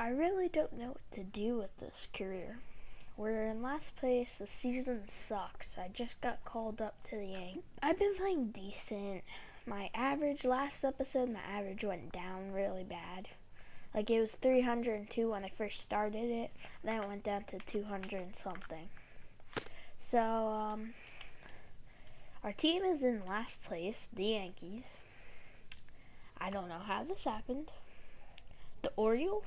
I really don't know what to do with this career. We're in last place, the season sucks. I just got called up to the Yankees. I've been playing decent. My average last episode, my average went down really bad. Like it was 302 when I first started it, then it went down to 200 and something. So, our team is in last place, the Yankees. I don't know how this happened. The Orioles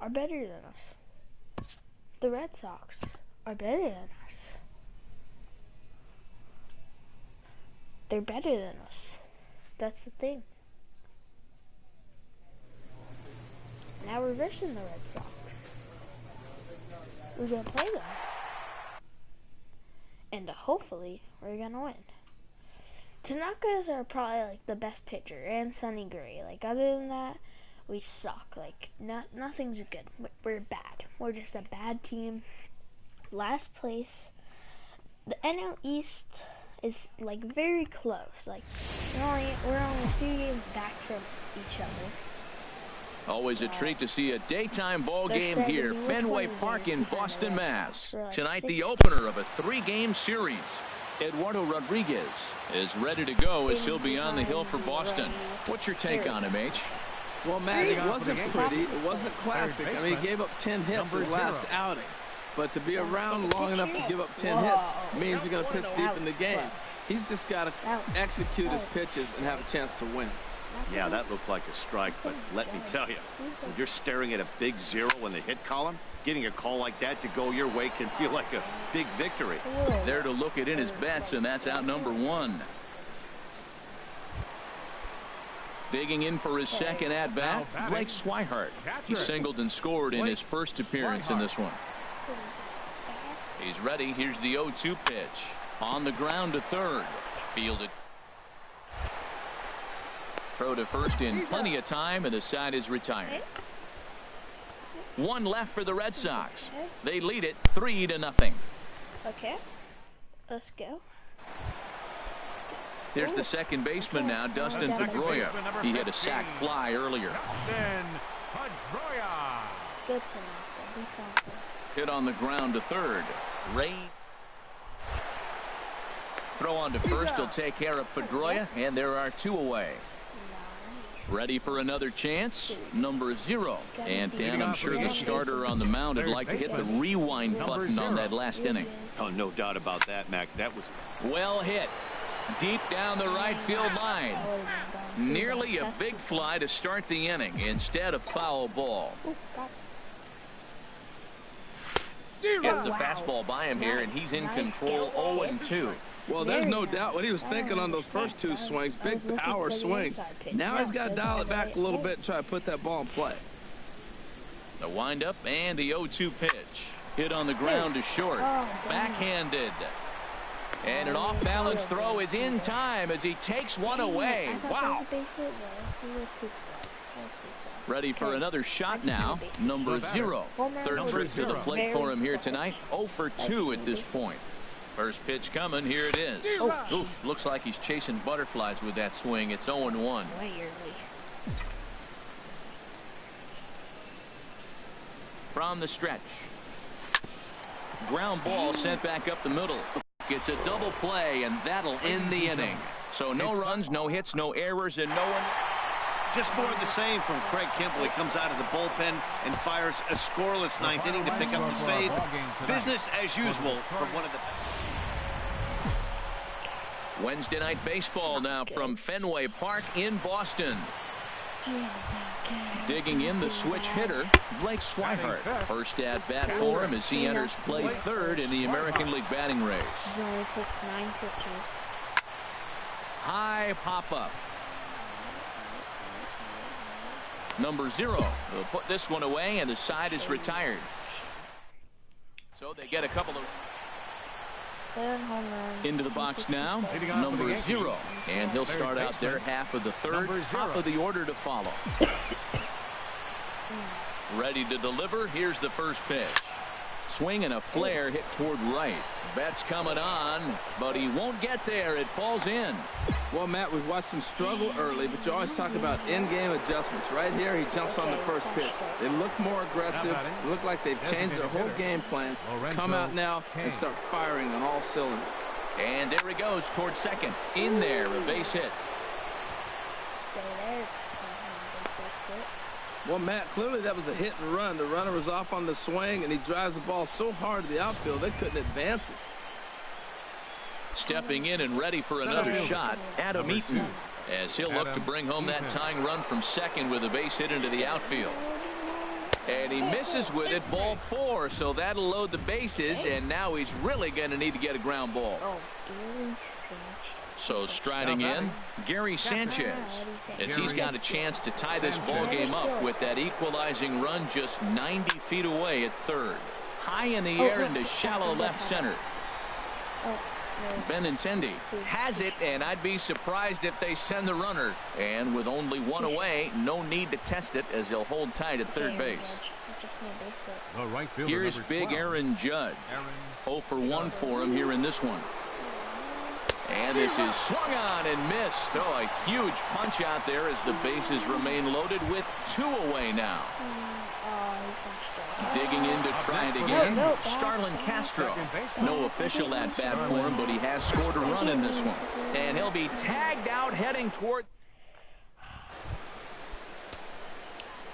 are better than us. The Red Sox are better than us. They're better than us. That's the thing. Now we're versing the Red Sox. We're gonna play them. And hopefully we're gonna win. Tanakas are probably like the best pitcher, and Sonny Gray. Like other than that, we suck. Like nothing's good. We're bad. We're just a bad team. Last place. The NL East is like very close. Like we're only 2 games back from each other. Always a treat to see a daytime ball game here, Fenway Park in Boston, Mass. Tonight, the opener of a 3-game series. Eduardo Rodriguez is ready to go as he'll be on the hill for Boston. What's your take on him, H? Well, Matt, it wasn't pretty. It wasn't classic. I mean, he gave up 10 hits his last outing. But to be around long enough to give up 10 hits means you're going to pitch deep in the game. He's just got to execute his pitches and have a chance to win. Yeah, that looked like a strike, but let me tell you, when you're staring at a big 0 in the hit column, getting a call like that to go your way can feel like a big victory. There to look it in his bets, and that's out number 1. Digging in for his second at-bat, Blake Swihart. He singled and scored in his first appearance in this one. He's ready. Here's the 0-2 pitch. On the ground to third. Fielded. Throw to first in plenty of time, and the side is retired. 1 left for the Red Sox. They lead it 3-0. Okay, let's go. There's the second baseman now, Dustin Pedroia. He had a sac fly earlier. Good to Hit on the ground to third. Ray. Throw on to first. He'll take care of Pedroia, and there are 2 away. Ready for another chance, number 0. And Dan, I'm sure the starter on the mound would like to hit the rewind button on that last inning. Oh, no doubt about that, Mac. That was well hit. Deep down the right field line. Nearly a big fly to start the inning instead of foul ball. Gets the fastball by him here, and he's in control 0-2. Well, there's no doubt what he was thinking on those first 2 swings. Big power swings. Now he's got to dial it back a little bit and try to put that ball in play. The windup and the 0-2 pitch. Hit on the ground to short. Backhanded. And an off-balance throw is in time as he takes one away. Wow. Ready for another shot now. Number 0. Third trip to the plate for him here tonight. 0 for 2 at this point. First pitch coming. Here it is. Oof, looks like he's chasing butterflies with that swing. It's 0-1. From the stretch. Ground ball sent back up the middle. It's a double play, and that'll end the inning. So no runs, no hits, no errors, and no one. just more of the same from Craig Kimbrel. He comes out of the bullpen and fires a scoreless ninth inning to pick up the save. Business as usual from one of the. Wednesday night baseball now from Fenway Park in Boston. Digging in the switch hitter, Blake Swihart. First at bat for him as he enters play third in the American League batting race. High pop-up. Number 0 will put this one away, and the side is retired. So they get a couple of into the box now. Number 0, and he'll start out their half of the third, top of the order to follow. Ready to deliver. Here's the first pitch. Swing and a flare hit toward right. Betts coming on, but he won't get there. It falls in. Well, Matt, we've watched him struggle early, but you always talk about in-game adjustments. Right here, he jumps on the first pitch. They look more aggressive. They look like they've changed their whole game plan to come out now and start firing on all cylinders. And there he goes towards second. In there, a base hit. Well, Matt, clearly that was a hit and run. The runner was off on the swing, and he drives the ball so hard to the outfield, they couldn't advance it. Stepping in and ready for another shot, Adam Eaton, as he'll look to bring home that tying run from second with a base hit into the outfield. And he misses with it, ball 4, so that'll load the bases, and now he's really going to need to get a ground ball. So striding in, Gary Sanchez, as he's got a chance to tie this ball game up with that equalizing run just 90 feet away at third. High in the air into shallow left center. Benintendi has it, and I'd be surprised if they send the runner. And with only one away, no need to test it as he'll hold tight at third base. Here's big Aaron Judge. 0 for 1 for him here in this one. And this is swung on and missed. Oh, a huge punch out there as the bases remain loaded with 2 away now. Digging in to try it again, Starlin Castro. No official at bat for him, but he has scored a run in this one. And he'll be tagged out heading toward...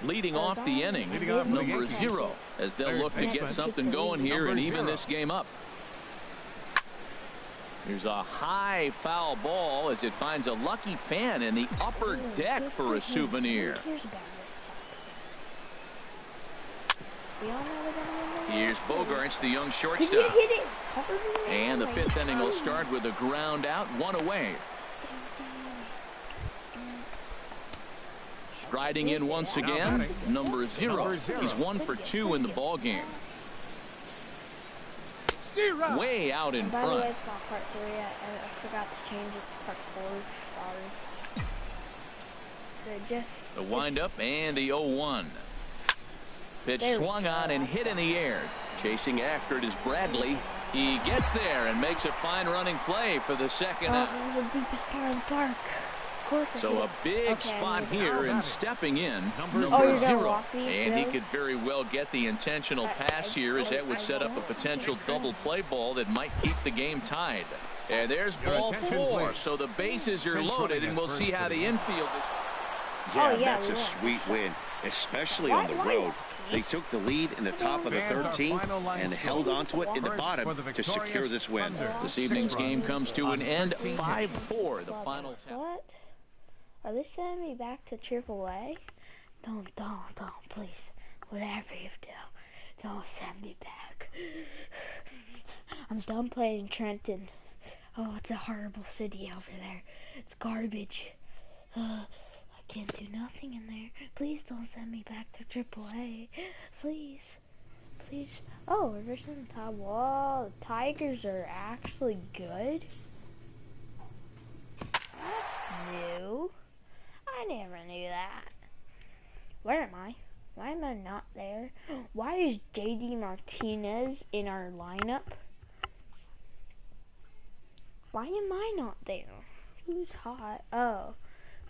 Leading off the inning, number 0, as they'll look to get something going here and even this game up. Here's a high foul ball as it finds a lucky fan in the upper deck for a souvenir. Here's Bogaerts, the young shortstop. And the 5th inning will start with a ground out, 1 away. Striding in once again, number 0. He's 1 for 2 in the ball game. Way out in front. By the way, it's not part 3 yet, and I forgot to change it to part 4. Sorry. So just the windup and the 0-1. Pitch swung on and hit in the air. Chasing after it is Bradley. He gets there and makes a fine running play for the second out. The deepest part of the park. So a big spot here, and stepping in, number 0. And he could very well get the intentional pass here, as that would set up a potential double play ball that might keep the game tied. And there's ball 4. So the bases are loaded, and we'll see how the infield is. Yeah, that's a sweet win, especially on the road. They took the lead in the top of the 13th and held onto it in the bottom to secure this win. This evening's game comes to an end, 5-4, the final tally. What? Are they sending me back to AAA? Don't, please. Whatever you do, don't send me back. I'm done playing in Trenton. Oh, it's a horrible city over there. It's garbage. I can't do nothing in there. Please don't send me back to AAA. Please. Please. Oh, we're versus the top. Whoa, the Tigers are actually good. That's new. I never knew that. Where am I? Why am I not there? Why is JD Martinez in our lineup? Why am I not there? Who's hot? Oh,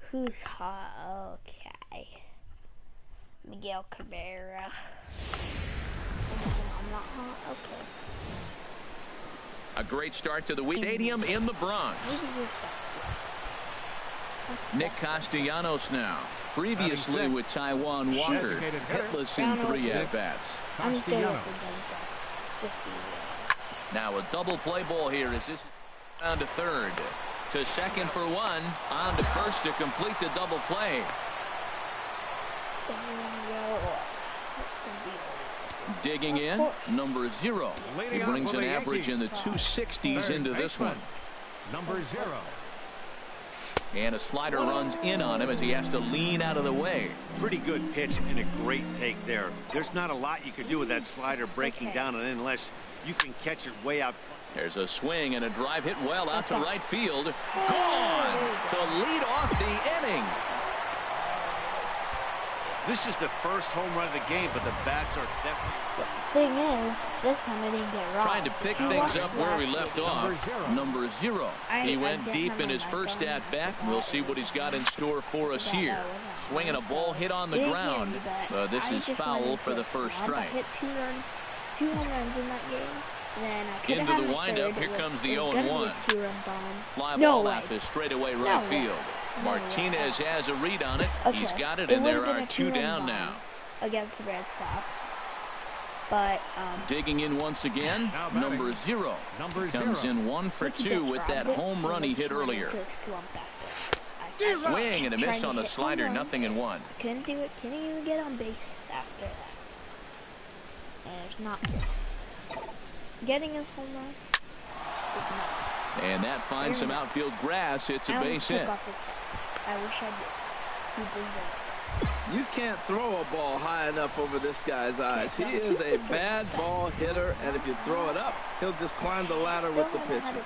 who's hot? Okay. Miguel Cabrera. I'm not hot? Okay. A great start to the week. Stadium in the Bronx. Nick Castellanos now. Previously with Taijuan Walker, hitless in 3 at-bats. Now a double play ball here as this is down to third. To second for 1. On to first to complete the double play. Digging in, number 0. He brings an average in the 260s into this one. Number 0. And a slider runs in on him as he has to lean out of the way. Pretty good pitch and a great take there. There's not a lot you can do with that slider breaking down and in unless you can catch it way out. There's a swing and a drive hit well out to right field. Gone to lead off the inning. This is the first home run of the game, but the bats are definitely... The thing is, this time I didn't get robbed. Trying to pick things up where we left off. Number 0. He went deep in his first at-bat. We'll see what he's got in store for us here. Swinging a ball hit on the ground. This is foul for the first strike. I hit 2 home runs in that game. Then I into the windup. Here comes the 0-1. Fly ball out to straightaway right field. Martinez has a read on it. He's got it, and there are 2 down now. Against the Red Sox. But digging in once again, number 0 comes in 1 for 2 with that home run he hit earlier. Swing and a miss on the slider, 0-1. Couldn't do it. Couldn't even get on base after that. And it's not getting his home run. And that finds some outfield grass. It's a base hit. I wish I did. He deserved it. You can't throw a ball high enough over this guy's eyes. He is a bad ball hitter, and if you throw it up, he'll just climb the ladder with the pitcher.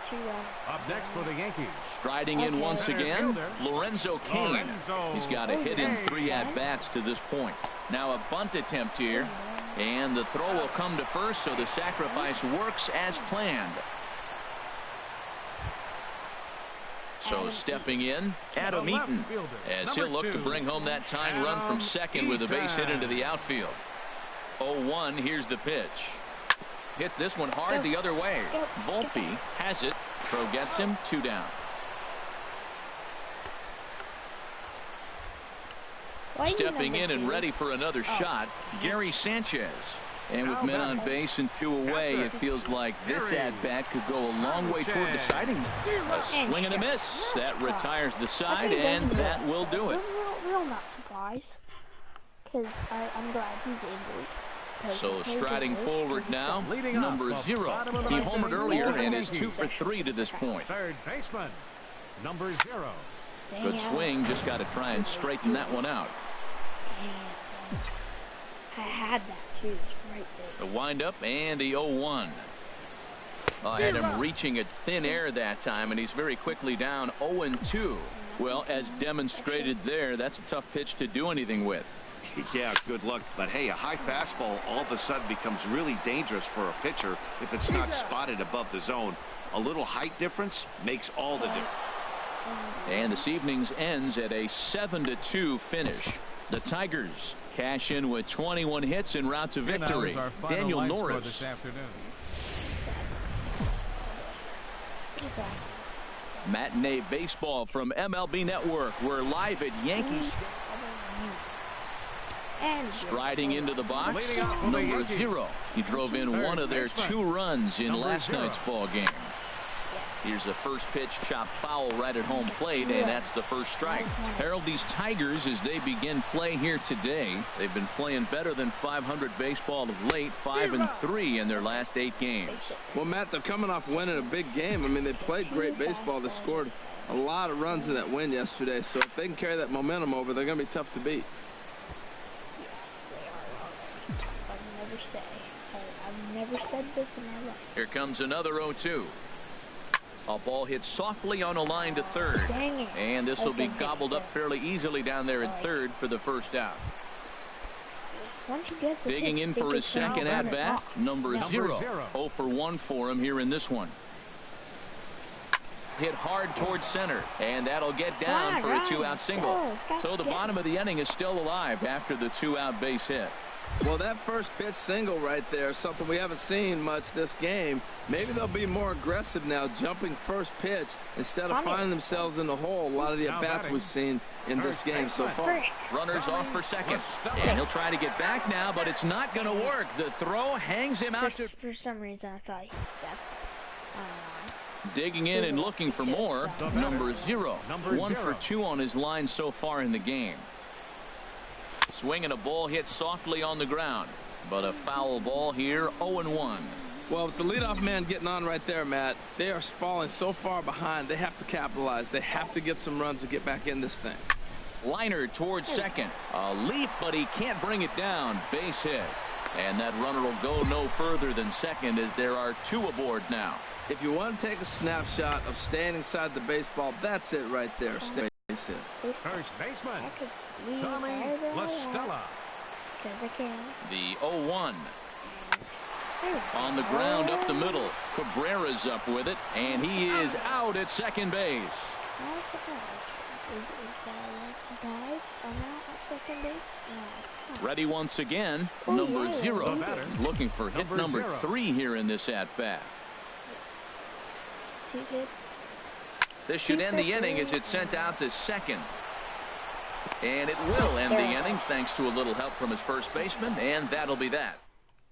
Up next for the Yankees. Striding in once again, Lorenzo Cain. He's got a hit in 3 at-bats to this point. Now a bunt attempt here, and the throw will come to first, so the sacrifice works as planned. So stepping in, Adam Eaton, as he'll look to bring home that tying run from second with a base hit into the outfield. 0-1, here's the pitch. Hits this one hard the other way. Volpe has it. Throw gets him, 2 down. Stepping in and ready for another shot, Gary Sanchez. And with men on base and 2 away, it feels like this at-bat could go a long way toward deciding. A swing and a miss. That retires the side, and that will do it. Real not surprised, because I'm glad he's injured. So striding forward now, number 0. He homered earlier and is 2 for 3 to this point. Third baseman, number 0. Good swing, just got to try and straighten that one out. I had that too. Right there. The windup and the 0-1. I had him reaching at thin air that time, and he's very quickly down 0-2. Well, as demonstrated there, that's a tough pitch to do anything with. Yeah, good luck. But hey, a high fastball all of a sudden becomes really dangerous for a pitcher if it's not spotted above the zone. A little height difference makes all the difference. And this evening's ends at a 7-2 finish. The Tigers cash in with 21 hits en route to victory. Daniel Norris. Matinee baseball from MLB Network. We're live at Yankees. Striding into the box, number 0. He drove in one of their 2 runs in last night's ball game. Here's the first pitch, chopped foul right at home plate, and that's the first strike. Harold, these Tigers, as they begin play here today, they've been playing better than 500 baseball of late, 5-3 in their last 8 games. Well, Matt, they're coming off winning a big game. I mean, they played great baseball. They scored a lot of runs in that win yesterday, so if they can carry that momentum over, they're going to be tough to beat. I've never said this in my life. Here comes another 0-2. A ball hit softly on a line to third. And this will be gobbled up fairly easily down there at third for the first out. Digging in for his second at-bat, number 0. 0 for 1 for him here in this one. Hit hard towards center, and that'll get down for a 2-out single. So the bottom of the inning is still alive after the 2-out base hit. Well, that first pitch single right there is something we haven't seen much this game. Maybe they'll be more aggressive now, jumping first pitch instead of finding themselves in the hole. A lot of the at-bats we've seen in this game so far. Runners off for second, and he'll try to get back now, but it's not going to work. The throw hangs him out. For some reason, I thought he stepped. Digging in and looking for more, number 0. 1 for 2 on his line so far in the game. Swinging a ball hit softly on the ground, but a foul ball here, 0-1. Well, with the leadoff man getting on right there, Matt, they are falling so far behind. They have to capitalize. They have to get some runs to get back in this thing. Liner towards second. A leap, but he can't bring it down. Base hit. And that runner will go no further than second as there are 2 aboard now. If you want to take a snapshot of staying inside the baseball, that's it right there. Stay Base hit. First baseman, I could leave Tommy wherever La I want, Stella. 'cause I can. The 0-1. There we On the go. ground up the middle. Cabrera's up with it, and he is out at second base. I'm surprised. Is that a surprise? I'm not at second base? No. Huh. Ready once again. Oh, Number yeah. 0. The batter. He's looking for hit number 0. 3 here in this at-bat. 2 hits. This should end the inning as it's sent out to second. And it will end the inning thanks to a little help from his first baseman, and that'll be that.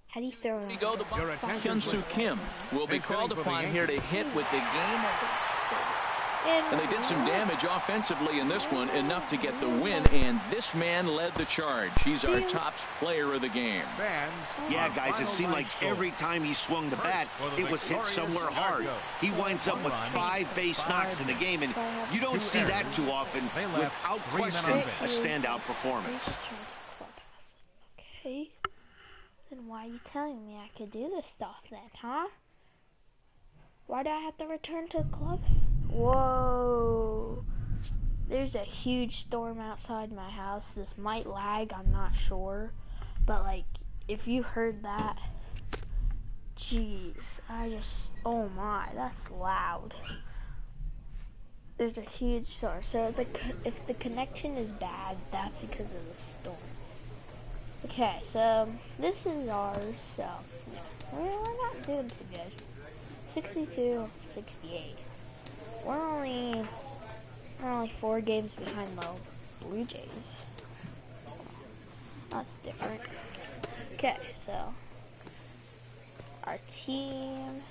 How do you throw Here we it? go. The Your attention, Hyun-Soo Kim will be called upon here to hit with the game. And they did some damage offensively in this one, enough to get the win, and this man led the charge. He's our top player of the game. Fans, Yeah, our guys, it final seemed like line score. every time he swung the bat, it was hit somewhere hard. He winds up with 5 base knocks in the game, and you don't see that too often. Without question, a standout performance. Okay. Then why are you telling me I could do this stuff then, huh? Why do I have to return to the club? Whoa. There's a huge storm outside my house. This might lag, I'm not sure. But like, if you heard that, jeez, oh my, that's loud. There's a huge storm. So if the connection is bad, that's because of the storm. Okay, so this is ours, so yeah, we're not doing too good. 62-68. We're only 4 games behind the Blue Jays. That's different. Okay, so our team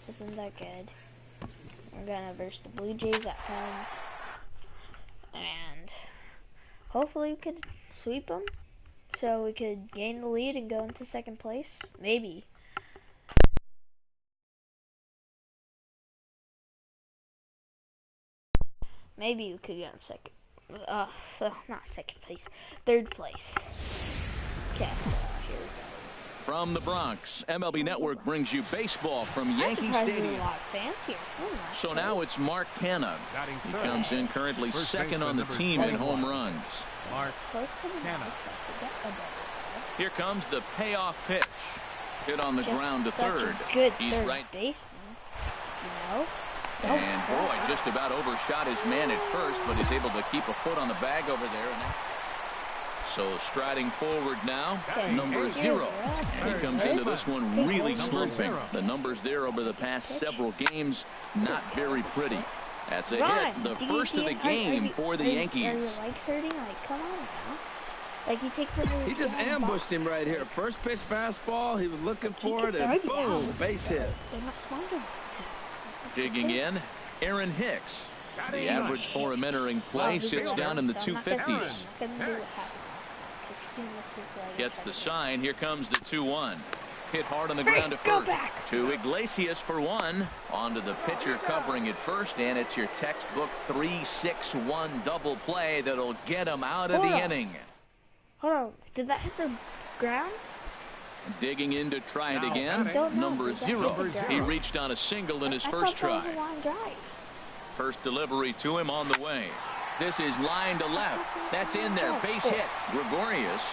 isn't that good. We're gonna verse the Blue Jays at home, and hopefully we could sweep them. So we could gain the lead and go into second place. Maybe. Maybe we could get in second. Not second place. Third place. Okay, so here we go. From the Bronx, MLB Network brings you baseball from Yankee I'm surprised there's Stadium. a lot of fans here. Oh my So now it's Mark Canha. Batting He third. comes in currently First second baseman on the number team in 21. home runs. Mark Close to the Canha. mic, so I could get a better shot. Here comes the payoff pitch. Hit on the Just ground to such a third. Good He's third right. baseman. You know? And boy, just about overshot his man at first, but he's able to keep a foot on the bag over there. So striding forward now, number 0. And he comes into this one really slumping. The numbers there over the past several games, not very pretty. That's a hit, the first of the game for the Yankees. Are your legs hurting? Like, come on now. Like, you take He just ambushed him right here. First pitch fastball. He was looking for it, and boom, base hit. They're not swinging. Digging in, Aaron Hicks. The average for him entering play sits down in the 250s. Gets the sign. Here comes the 2-1. Hit hard on the ground to first. To Iglesias for 1. Onto the pitcher covering it first, and it's your textbook 3-6-1 double play that'll get him out of the inning. Hold on. Did that hit the ground? Digging in to try it Now again. batting. Number 0. He reached on a single in his first try. That was a line drive. First delivery to him on the way. This is line to left. That's in there. Base hit. Gregorius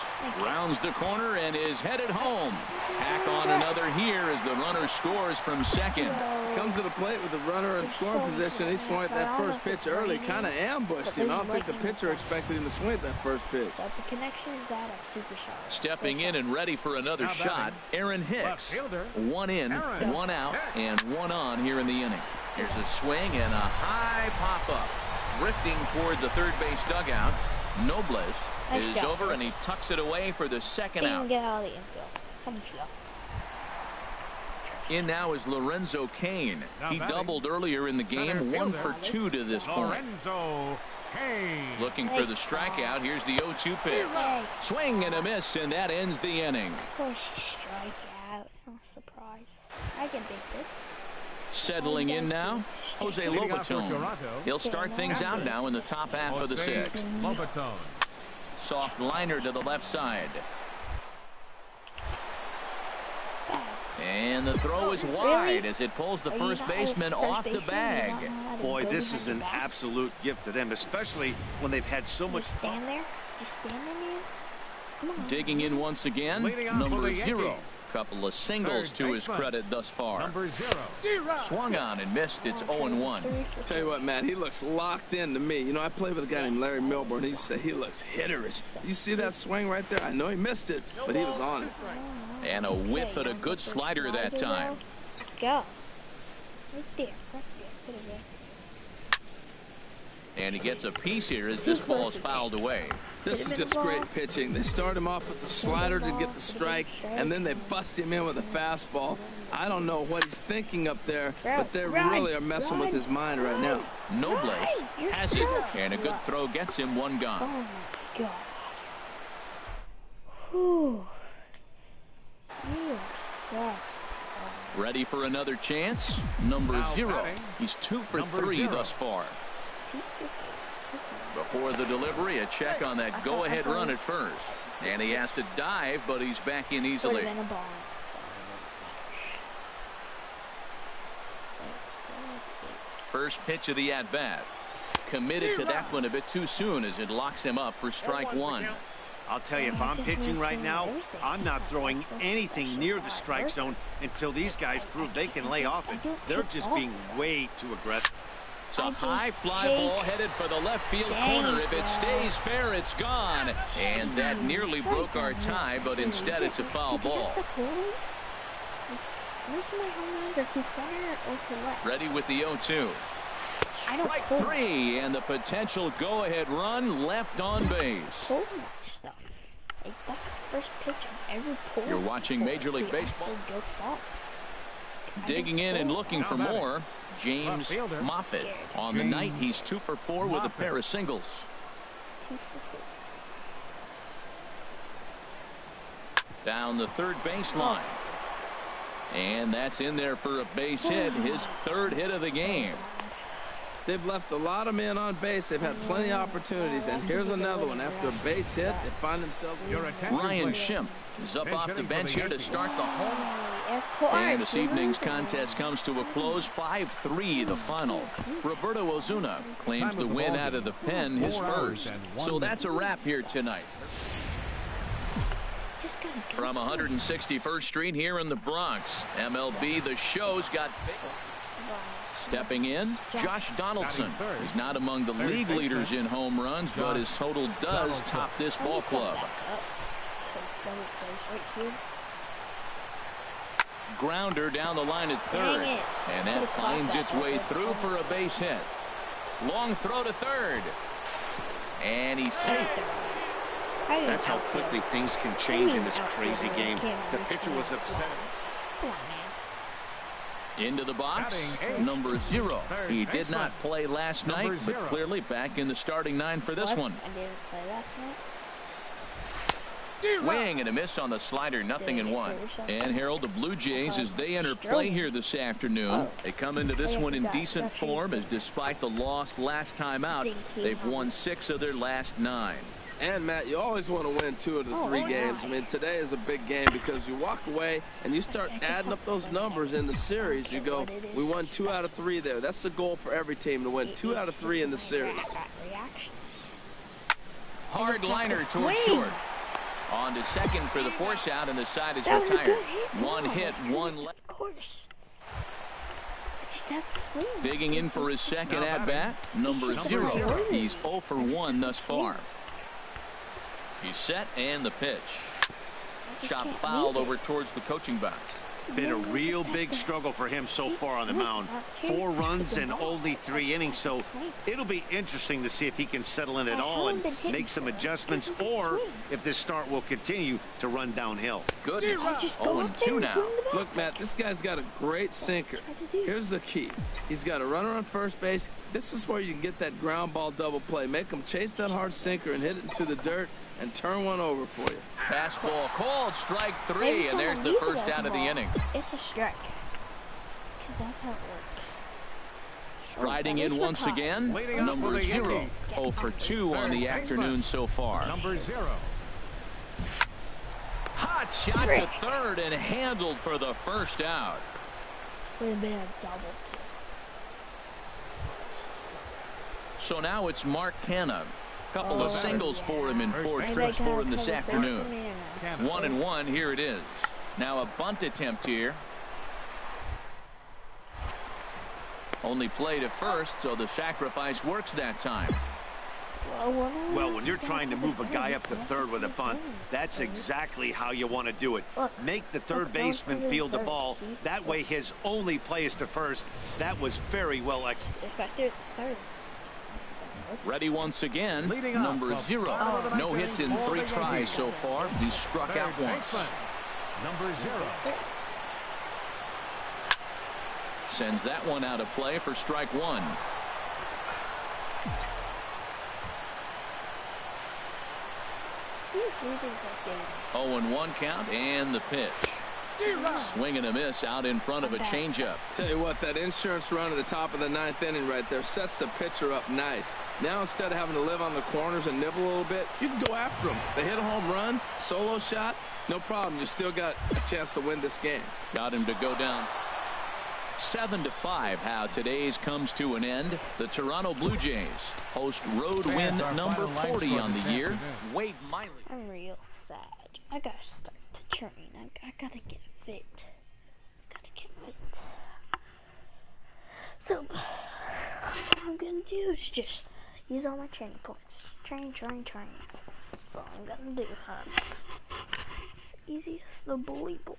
rounds the corner and is headed home. Tack on another here as the runner scores from second. Comes to the plate with the runner in scoring position. He swung at that first pitch early, kind of ambushed him. I don't think the pitcher expected him to swing at that first pitch. But the connection is that of super sharp. Stepping in and ready for another Now shot, Aaron Left Hicks. fielder. 1 in, Aaron 1 out, Hicks. and 1 on here in the inning. Here's a swing and a high pop-up. Drifting toward the third base dugout. Nobles is over, and he tucks it away for the second out. Get out of the infield. Come on, Phil. In now is Lorenzo Cain. Now He batting. doubled earlier in the game, Center 1 fielder. for 2 to this point. Lorenzo Cain. Looking for the strikeout. Here's the 0-2 pitch. Swing and a miss, and that ends the inning. Of course, strike out. No surprise. I can beat this. Settling in now, Jose Leading off for Lobaton. Toronto. He'll start things out now in the top half of the Jose 6th. Lobaton. Soft liner to the left side. And the throw is wide as it pulls the first baseman off the bag. Boy, this is an absolute gift to them, especially when they've had so much fun. Stand there. Just stand there. Come on. Digging in once again, number 0. Couple of singles to his credit thus far. Number 0. Swung on and missed. It's 0-1. Tell you what, Matt, he looks locked in to me. You know, I played with a guy named Larry Milburn. He said he looks hitterish. You see that swing right there? I know he missed it, but he was on it. And a whiff at a good slider that time. Go. Right there. Put it there. And he gets a piece here as this ball is fouled away. This is just great pitching. They start him off with the slider to get the strike, and then they bust him in with a fastball. I don't know what he's thinking up there, but they really are messing with his mind right now. Nobles has it, and a good throw gets him one gone. Oh my God. Whew. Ready for another chance? Number 0. He's 2 for 3 thus far. Before the delivery, a check on that go-ahead run at first. And he has to dive, but he's back in easily. First pitch of the at-bat. Committed to that one a bit too soon as it locks him up for strike 1. I'll tell you, if I'm pitching right now, I'm not throwing anything near the strike zone until these guys prove they can lay off it. They're just being way too aggressive. It's a high fly ball headed for the left field corner. If it stays fair, it's gone. And that nearly broke our tie, but instead it's a foul ball. Ready with the 0-2. Strike 3, and the potential go-ahead run left on base. You're watching Major League Baseball. Digging in and looking for more. James Moffitt. On the night, he's 2 for 4 with a pair of singles. Down the third baseline. And that's in there for a base hit, his 3rd hit of the game. They've left a lot of men on base. They've had plenty of opportunities, and here's another one. After a base hit, they find themselves. Ryan Schimpf is up off the bench here to start the home. And this evening's contest comes to a close, 5-3 the final. Roberto Ozuna claims the win out of the pen, his first. So that's a wrap here tonight. From 161st Street here in the Bronx, MLB The Show's got stepping in, Josh Donaldson. He's not among the league leaders in home runs, but his total does top this ball club. Grounder down the line at third, and that finds its way through for a base hit. Long throw to third, and he's safe. That's how quickly things can change in this crazy game. The pitcher was upset. Into the box, number 0. He did not play last night, but clearly back in the starting 9 for this one. Swing and a miss on the slider, 0-1. And Harold, the Blue Jays, as they enter play here this afternoon, they come into this one in decent form, as despite the loss last time out, they've won 6 of their last 9. And, Matt, you always want to win 2 of the 3 games. I mean, today is a big game because you walk away and you start adding up those numbers in the series. You go, we won 2 out of 3 there. That's the goal for every team, to win 2 out of 3 in the series. Hard liner towards short. On to second for the force out, and the side is retired. 1 hit, 1 left. Of course. Digging in for his second at-bat, number 0. He's 0 for 1 thus far. He's set, and the pitch. Chop fouled over towards the coaching box. Been a real big struggle for him so far on the mound. 4 runs and only 3 innings, so it'll be interesting to see if he can settle in at all and make some adjustments, or if this start will continue to run downhill. Good. 0-2 now. Look, Matt, this guy's got a great sinker. Here's the key. He's got a runner on first base. This is where you can get that ground ball double play. Make him chase that hard sinker and hit it into the dirt and turn one over for you. Fastball called, strike 3, and there's the first out of the inning. It's a strike. That's how it works. Striding in once again, number 0. 0 for 2 on the afternoon so far. Number 0. Hot shot to third and handled for the first out. Would have been a double. So now it's Mark Canha. Couple of singles for him and 4 trips for him this afternoon. 1-1, here it is. Now a bunt attempt here. Only play to first, so the sacrifice works that time. Well, when you're trying to move a guy up to third with a bunt, that's exactly how you want to do it. Make the third baseman field the ball. That way his only play is to first. That was very well executed. Ready once again, number 0. No hits in 3 tries so far. He's struck out once. Number 0. Sends that one out of play for strike 1. Oh, and 1 count, and the pitch. Swing and a miss out in front of a changeup. Tell you what, that insurance run at the top of the 9th inning right there sets the pitcher up nice. Now instead of having to live on the corners and nibble a little bit, you can go after them. They hit a home run, solo shot, no problem. You still got a chance to win this game. Got him to go down. 7-5, how today's comes to an end. The Toronto Blue Jays host road win number 40 on the year. Wade Miley. I'm real sad. I gotta start to train. I gotta get fit. So what I'm gonna do is just use all my training points. Train. That's all I'm gonna do. It's easy as the bully boys.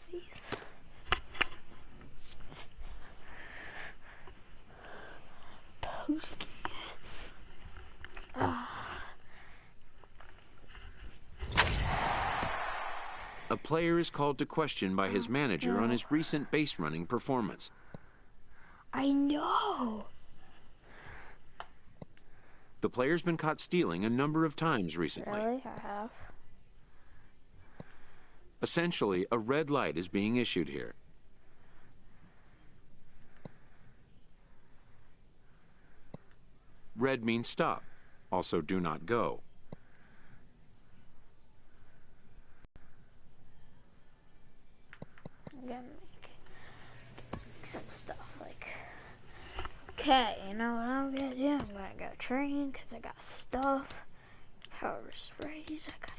A player is called to question by his manager on his recent base running performance. I know. The player's been caught stealing a number of times recently. Really? I have. Essentially, a red light is being issued here. Red means stop. Also, do not go. I'm gonna make some stuff like, okay, you know what I'm gonna do? I'm gonna go train because I got stuff. Power sprays, I gotta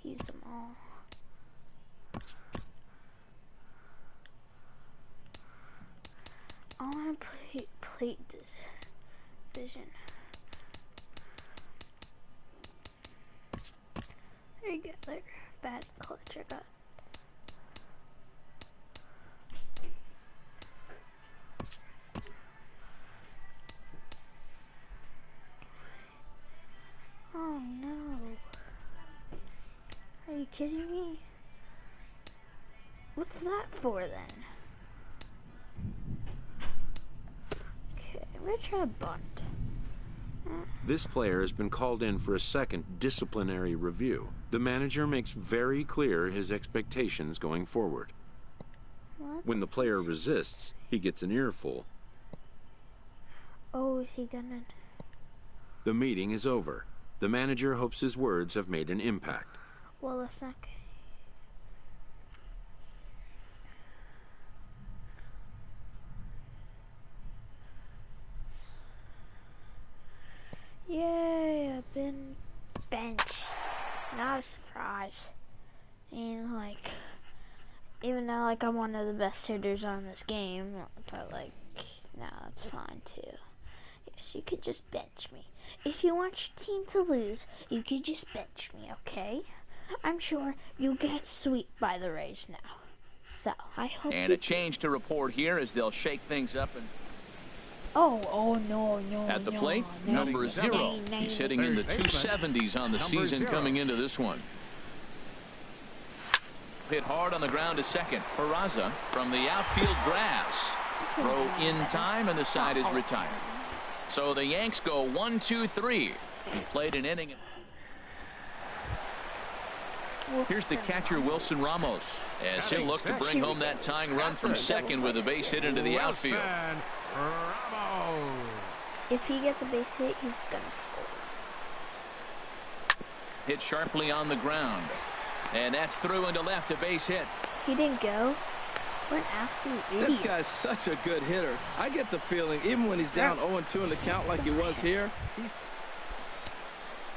use them all. I want to plate vision. There you go, there. Bad clutch I got. Oh no. Are you kidding me? What's that for then? I'm gonna try a bunt. This player has been called in for a second disciplinary review. The manager makes very clear his expectations going forward. What? When the player resists, he gets an earful. Oh, is he gonna... The meeting is over. The manager hopes his words have made an impact. Well, that's not good. Yay, I've been benched. Not a surprise. And like, even though like I'm one of the best hitters on this game, but like, no, it's fine too. Yes, you could just bench me. If you want your team to lose, you could just bench me, okay? I'm sure you'll get swept by the Rays now. So, I hope. And a change to report here as they'll shake things up and. Oh no. At the plate, number 0. He's hitting in the 270s on the season coming into this one. Hit hard on the ground to second. Peraza from the outfield grass. Throw in time, and the side is retired. So the Yanks go 1-2-3. He played an inning. Here's the catcher, Wilson Ramos, as he'll look to bring home that tying run from second with a base hit into the outfield. If he gets a base hit, he's gonna score. hit sharply on the ground. And that's through into left, a base hit. He didn't go. What an absolute idiot. This guy's such a good hitter. I get the feeling, even when he's down 0-2 in the count like he was here,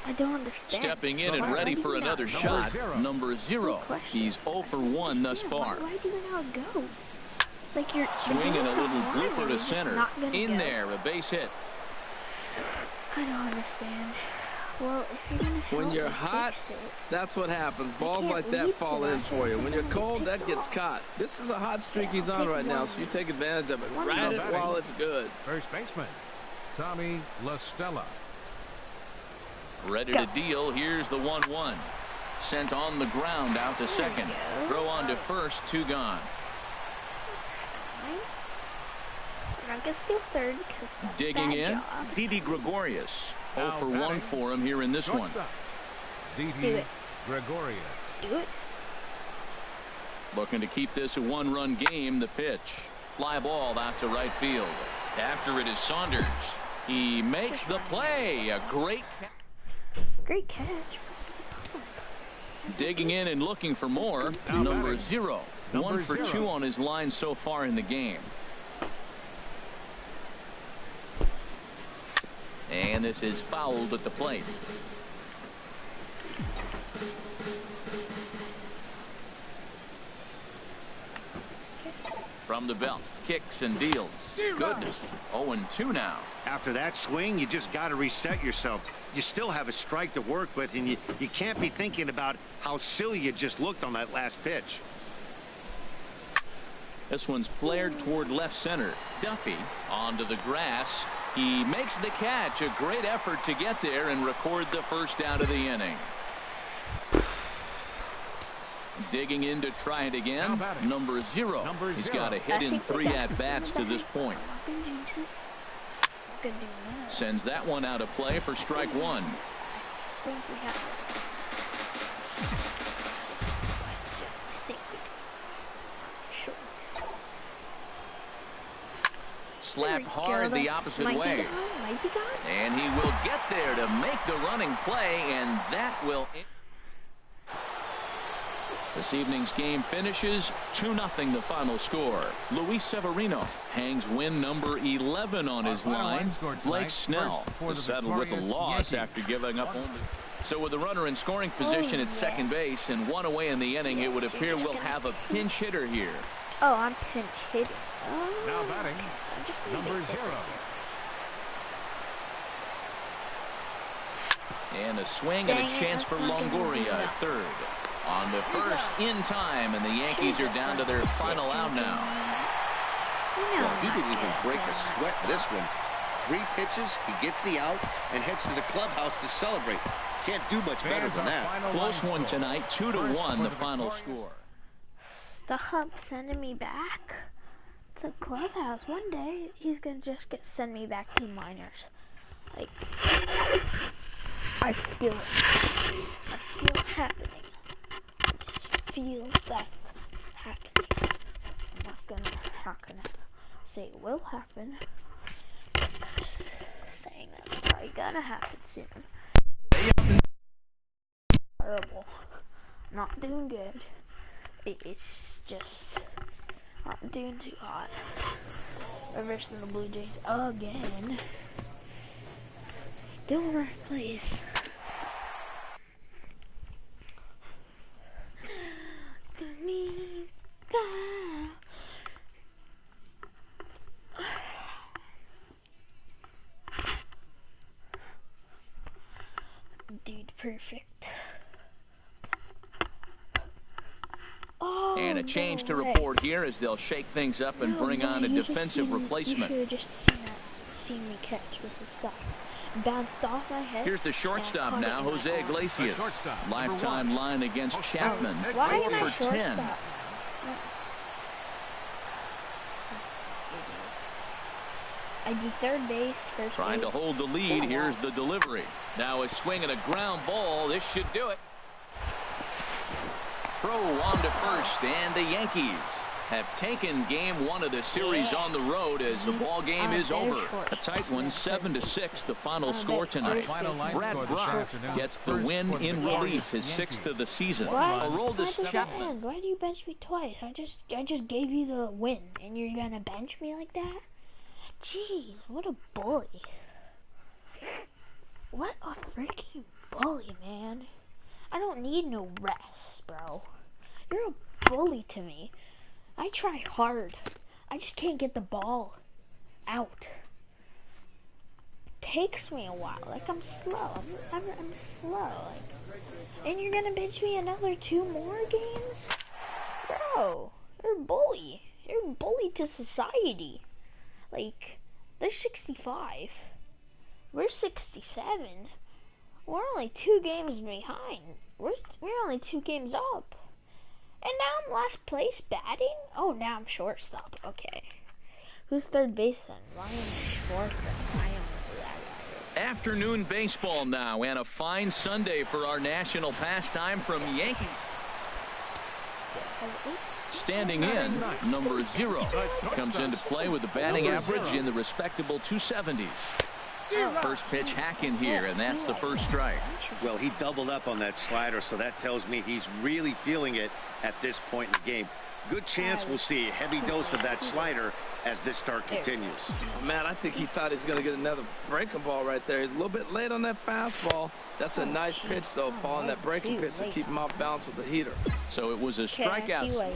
I don't understand. Stepping in and ready for another shot, number 0. He's 0 for 1 thus far. Why do you not go? Like you're swinging a little blooper to center. In there, a base hit. I don't understand. Well, if you're gonna when you're hot, that's what happens. Balls like that fall in for you. When you're cold, that gets caught. This is a hot streak he's on right now, so you take advantage of it. Ride it while it's good. First baseman, Tommy La Stella. Ready to deal. Here's the 1-1. Sent on the ground out to second. Throw on to first. 2 gone. I'm not gonna steal third. Digging in, Didi Gregorius. 0 for 1 for him here in this one. Didi Gregorius. Do it. Looking to keep this a 1-run game. The pitch. Fly ball out to right field. After it is Saunders. He makes the play. A great catch. Digging in and looking for more. Number 0. 1 for 2 on his line so far in the game. And this is fouled at the plate. From the belt, kicks and deals. Goodness, 0-2 now. After that swing, you just got to reset yourself. You still have a strike to work with, and you can't be thinking about how silly you just looked on that last pitch. This one's flared toward left center. Duffy onto the grass. He makes the catch. A great effort to get there and record the first out of the inning. Digging in to try it again. Number 0. He's got a hit in 3 at-bats to this point. Sends that one out of play for strike 1. Slapped hard the opposite way. And he will get there to make the running play, and that will end. This evening's game finishes 2-0 the final score. Luis Severino hangs win number 11 on his line. Blake Snell is settled with a loss after giving up only. So with the runner in scoring position at second base and 1 away in the inning, it would appear we'll have a pinch hitter here. Oh, I'm pinch hitting. Now batting, number 0. And a swing and a chance for Longoria at third. On to first in time, and the Yankees are down to their final out now. Well, he didn't even break a sweat this one. 3 pitches, he gets the out, and heads to the clubhouse to celebrate. Can't do much better than that. Close one tonight, 2-1 the final score. Stop sending me back to the clubhouse. One day he's gonna just send me back to the minors. Like, I feel it. I feel it happening. I feel that happening. I'm not gonna say it will happen. Saying that's probably gonna happen soon. Horrible. Not doing good. It's just not doing too hot. Reversing the Blue Jays again. Still in first place. Dude, perfect. Oh, and a change to report here as they'll shake things up and bring on a defensive replacement. You should have just seen me catch with the sock. Bounced off my head. Here's the shortstop now, Jose Iglesias. Lifetime line against Chapman. 0 for 10. I do third base, first Trying to hold the lead. Here's the delivery. Now a swing and a ground ball. This should do it. Throw on to first, and the Yankees have taken game 1 of the series on the road as the ball game is over. A tight one, 7-6, the final score tonight. Brad Brach gets the win in relief, his 6th of the season. Aroldis Chapman. Why do you bench me twice? I just gave you the win, and you're gonna bench me like that? Jeez, what a bully. What a freaking bully, man. I don't need no rest, bro. You're a bully to me. I try hard. I just can't get the ball out. Takes me a while. Like, I'm slow. I'm slow. Like, and you're gonna bench me another 2 more games? Bro, you're a bully. You're a bully to society. Like, they're 65. We're 67. We're only 2 games behind. We're only 2 games up. And now I'm last place batting? Oh, now I'm shortstop. Okay. Who's third base then? Ryan Schwartz. I don't know who that is. Afternoon baseball now, and a fine Sunday for our national pastime from Yankees. Standing in, number 0 comes into play with a batting average in the respectable 270s. First pitch hack in here, and that's the first strike. Well, he doubled up on that slider, so that tells me he's really feeling it at this point in the game. Good chance we'll see a heavy dose of that slider as this start continues. Man, I think he thought he was going to get another breaking ball right there. He's a little bit late on that fastball. That's a nice pitch, though, following that breaking pitch to keep him off balance with the heater. So it was a strikeout.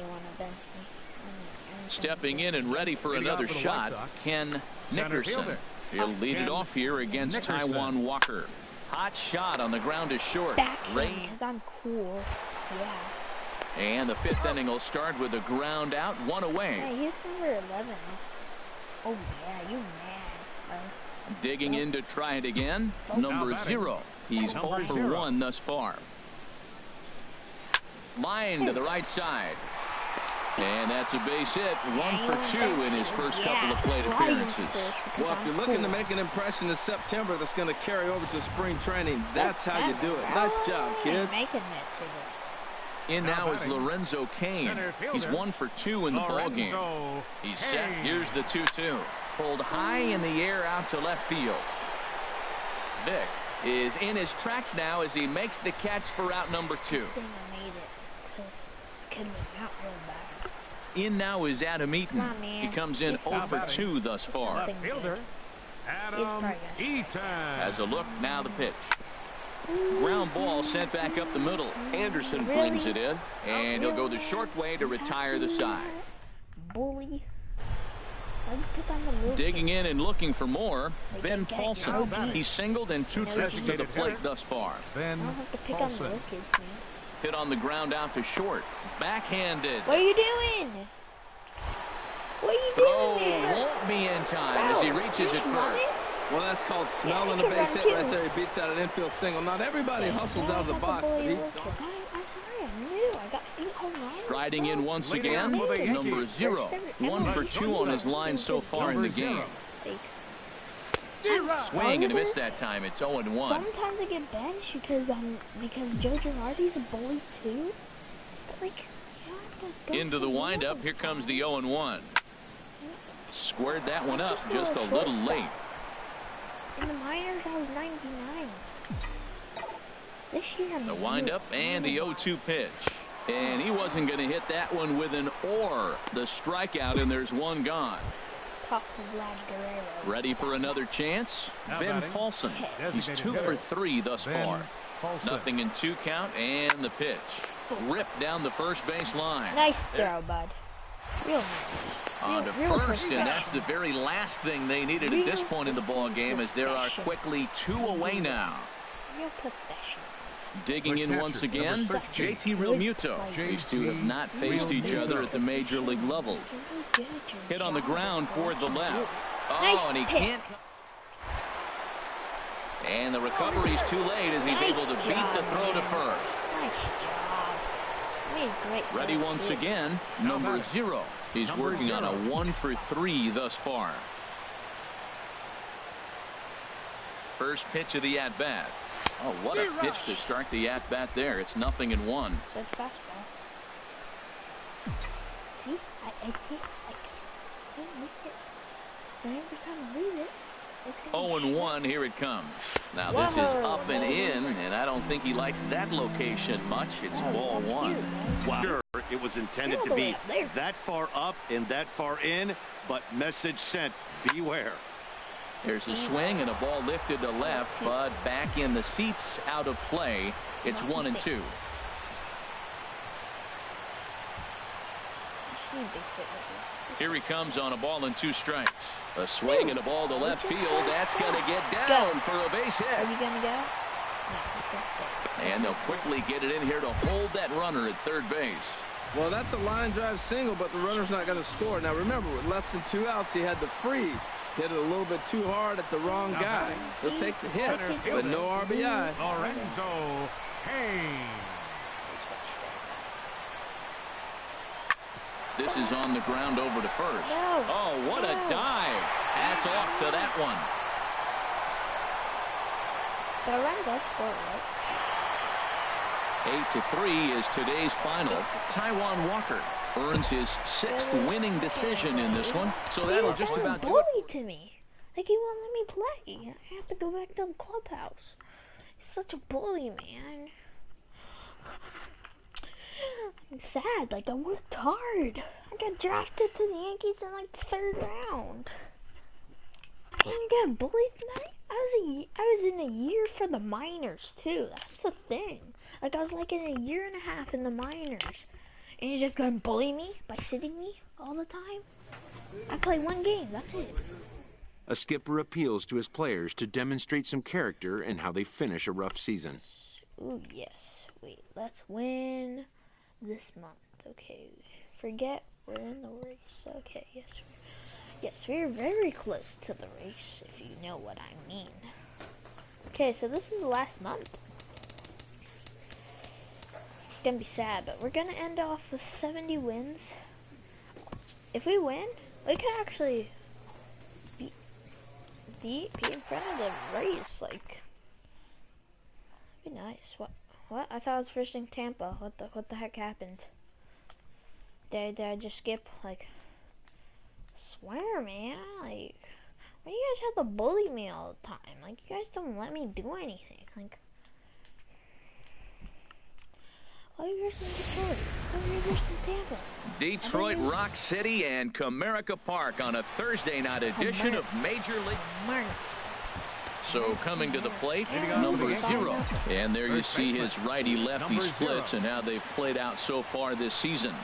Stepping in and ready for another shot, Ken Nickerson. He'll lead it off here against Taijuan Walker. Hot shot on the ground is short. Because I'm cool. Yeah. And the 5th inning will start with a ground out, 1 away. Hey, he's number 11. Oh, yeah, you mad. Digging in to try it again, number 0. He's 0 for 1 thus far. Line to the right side. And that's a base hit, 1 for 2 in his first couple of plate appearances. Well, if you're looking to make an impression in September that's going to carry over to spring training, that's how you do it. Nice job, kid. In now is Lorenzo Cain. He's 1 for 2 in the ball game. He's set. Here's the 2-2. Pulled high in the air out to left field. Vick is in his tracks now as he makes the catch for out number 2. In now is Adam Eaton. He comes in 0 for 2 thus far. Adam Eaton has a look, now the pitch. Ground ball sent back up the middle. Anderson flings it in, and he'll go the short way to retire the side. Bully. Digging in and looking for more, Ben Paulson. He's singled in 2 trips to the plate thus far. Ben Paulson. Hit on the ground out to short. Backhanded. What are you doing? What are you Throw doing? won't be in time as he reaches it first. Well, that's called smelling a base hit right there. He beats out an infield single. Not everybody hustles out of the box, but he... Striding in once again, number 0. 1 for 2 on his line so far in the game. Swing and a miss that time. It's 0-1. Sometimes I get benched because Joe Girardi's a bully too. But like, into the windup, here comes the 0-1. Squared that one up just a little late. In the minors, I was 99. This year, I'm the windup and the 0-2 pitch. And he wasn't going to hit that one with an or. The strikeout, and there's one gone. Ready for another chance? Ben Paulson. He's 2 for 3 thus far. Nothing in 2 count, and the pitch. Ripped down the first base line. Nice throw, bud. Real nice. On to first, and that's the very last thing they needed at this point in the ball game, as there are quickly 2 away now. Real professional. Digging in once again, JT Realmuto. These two have not faced each other at the major league level. Hit on the ground toward the left. Oh, and he can't. And the recovery's too late as he's able to beat the throw to first. Ready once again, number 0. He's working on a 1 for 3 thus far. First pitch of the at-bat. Oh, what a pitch to start the at-bat there. It's 0-1. Good fastball. See? I can't make it. Every time I lose it. 0-1, here it comes. Now this is up and in, and I don't think he likes that location much. It's ball one. Wow. Sure, it was intended to be that far up and that far in, but message sent, beware. There's a swing and a ball lifted to left, but back in the seats, out of play. It's 1-2. Here he comes on a ball and 2 strikes. A swing and a ball to left field. That's going to get down for a base hit. Are you going to go? And they'll quickly get it in here to hold that runner at third base. Well, that's a line drive single, but the runner's not going to score. Now, remember, with less than 2 outs, he had to freeze. Hit it a little bit too hard at the wrong guy. He'll take the hit, but no RBI. Lorenzo Cain. This is on the ground over to first. Oh, what a dive. Hats off to that one. The run does score, right? 8-3 is today's final. Taijuan Walker earns his 6th winning decision in this one, so that'll just about do it. Bully to me. Like, he won't let me play. I have to go back to the clubhouse. He's such a bully, man. I'm sad. Like, I worked hard. I got drafted to the Yankees in like the 3rd round. And you got bullied tonight? I was in a year for the minors too. That's the thing. Like, I was like in a year and a half in the minors. And you're just gonna bully me by sitting me all the time? I play 1 game, that's it. A skipper appeals to his players to demonstrate some character in how they finish a rough season. Ooh, yes. Wait, let's win this month. Okay, forget we're in the race. Okay, yes, we're very close to the race, if you know what I mean. Okay, so this is the last month. It's gonna be sad, but we're gonna end off with 70 wins. If we win, we can actually be in front of the race. Like, be nice. What? I thought I was first in Tampa. What the heck happened? Did I just skip? Like, swear, man. Like, why do you guys have to bully me all the time? Like, you guys don't let me do anything. Like, why are you guys in Detroit? Why are you guys in Tampa? Detroit Rock City and Comerica Park on a Thursday night edition of Major League. So coming to the plate, number 0. And there you see his righty-lefty splits and how they've played out so far this season.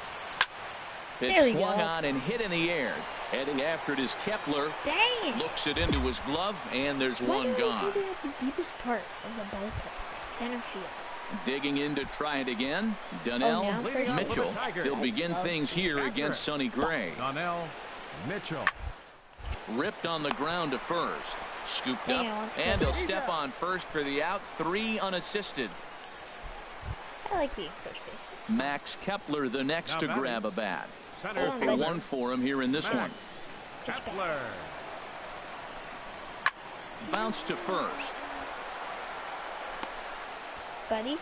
Pitch swung on and hit in the air. Heading after it is Kepler. Dang. Looks it into his glove, and there's one gone. At the deepest part of the ballpark, center field. Digging in to try it again, Donnell Mitchell. He'll begin things here against Sonny Gray. Donnell Mitchell. Ripped on the ground to first. Scooped up, and he'll step on first for the out. 3 unassisted. I like being first base. Max Kepler the next to grab a bat. 0 for 1 for him here in this one. Kepler. Bounce to first. Buddy.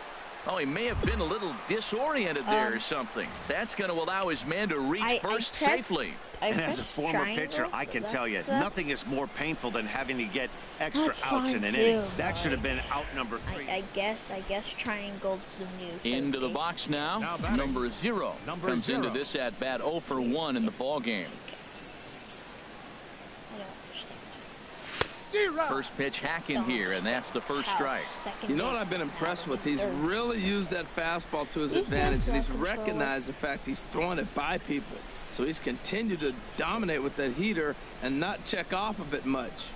Oh, he may have been a little disoriented there or something. That's going to allow his man to reach first safely. And as a former pitcher, I can tell you, nothing is more painful than having to get extra outs in an inning. That should have been out number 3. I guess triangle's the new. Into the box now number 0 comes into this at bat 0 for 1 in the ball game. First pitch hacking here, and that's the first strike. You know what I've been impressed with? He's really used that fastball to his advantage, and he's recognized the fact he's throwing it by people. So he's continued to dominate with that heater and not check off of it much.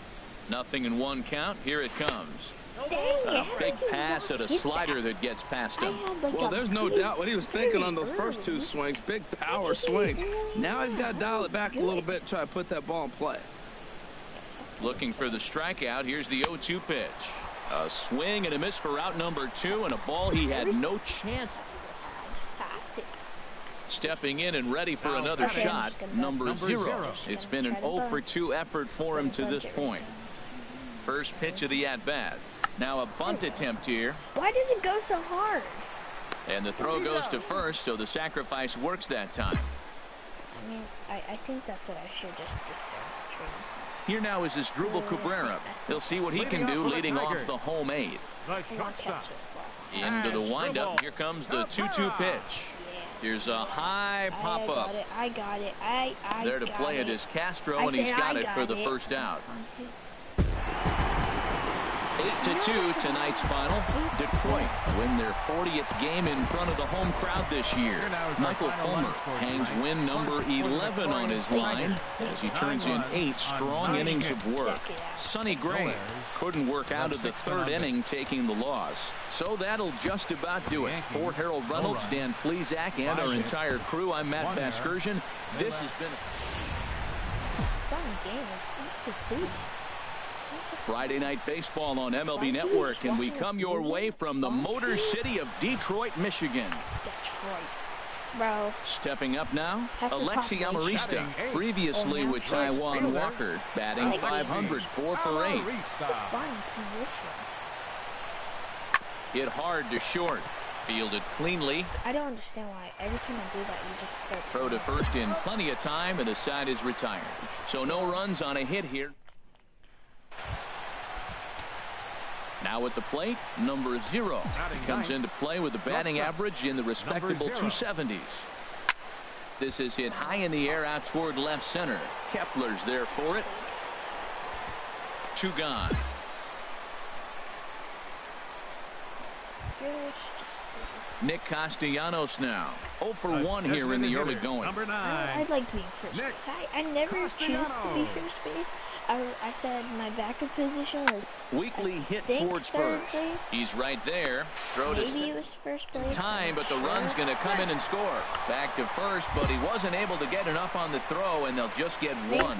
0-1 count. Here it comes. A big pass at a slider that gets past him. Well, there's no doubt what he was thinking on those first 2 swings. Big power swings. Now he's got to dial it back a little bit and try to put that ball in play. Looking for the strikeout. Here's the 0-2 pitch. A swing and a miss for out number 2, and a ball he had no chance. Stepping in and ready for another shot, number 0. It's been an 0 for 2 effort for him to this point. First pitch of the at-bat. Now a bunt attempt here. Why does it go so hard? And the throw goes to first, so the sacrifice works that time. I mean, I think that's what I should just do. Here now is Asdrubal Cabrera. He'll see what he can do leading off the home 8. The shortstop. Into the windup. Here comes the 2-2 pitch. Here's a high pop-up. I got it. There to play it is Castro, and he's got it for the first out. 8-2 tonight's final. Detroit win their 40th game in front of the home crowd this year. Michael Fulmer hangs win number 11 on his line as he turns in 8 strong innings of work. Sonny Gray couldn't work out of the 3rd inning, taking the loss. So that'll just about do it. For Harold Reynolds, Dan Plesac, and our entire crew, I'm Matt Vasgersian. This has been a fun game. Friday Night Baseball on MLB Network, and we come your way from the Motor City of Detroit, Michigan. Bro. Stepping up now, Alexi Amarista, previously with Taijuan Walker, batting .500, 4 for 8. Hit hard to short. Fielded cleanly. I don't understand why every time I do that, you just start. Throw to first in plenty of time, and the side is retired. So no runs on a hit here. Now at the plate, number 0. He comes into play with a batting average in the respectable 270s. This is hit high in the air out toward left center. Kepler's there for it. 2 gone. Nick Castellanos now. 0 for 1 here in the early going. Number 9. I like being first base. I never choose to be first base. I said my backup position was weakly hit towards first. He's right there. Throw to maybe it was first base. Time, but the run's going to come in and score. Back to first, but he wasn't able to get enough on the throw, and they'll just get 1.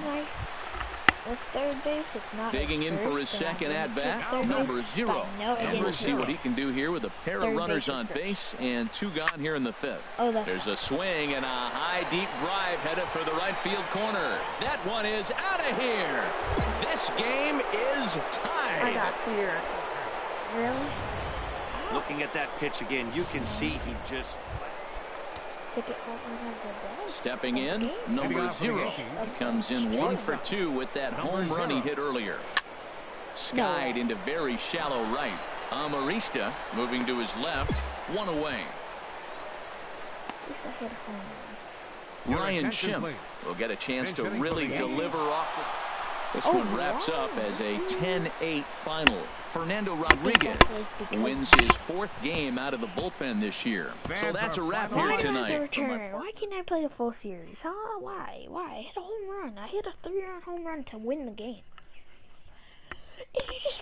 It's third base. It's not. Digging in for his second at bat, number 0. And we'll see what he can do here with a pair of runners on base and 2 gone here in the 5th. There's a swing and a high deep drive headed for the right field corner. That one is out of here. This game is tied. I got fear. Really? Looking at that pitch again, you can see he just. Stepping in, number 0. He comes in 1 for 2 with that home run he hit earlier. Skied into very shallow right. Amarista moving to his left, 1 away. Ryan Schimpf will get a chance to really deliver off. This one wraps up as a 10-8 final. Fernando Rodriguez wins his 4th game out of the bullpen this year. So that's a wrap here tonight. Why can't I play the full series? Huh? Why? I hit a home run. I hit a 3-run home run to win the game. Did you just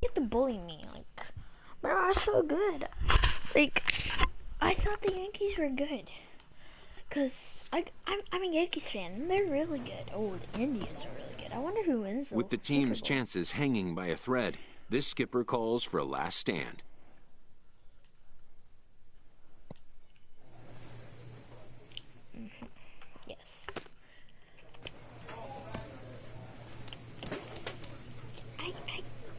get to bully me? Like, bro, I was so good. Like, I thought the Yankees were good. Because I'm a Yankees fan. They're really good. Oh, the Indians are really good. I wonder who wins. With the team's chances hanging by a thread, this skipper calls for a last stand. Yes. I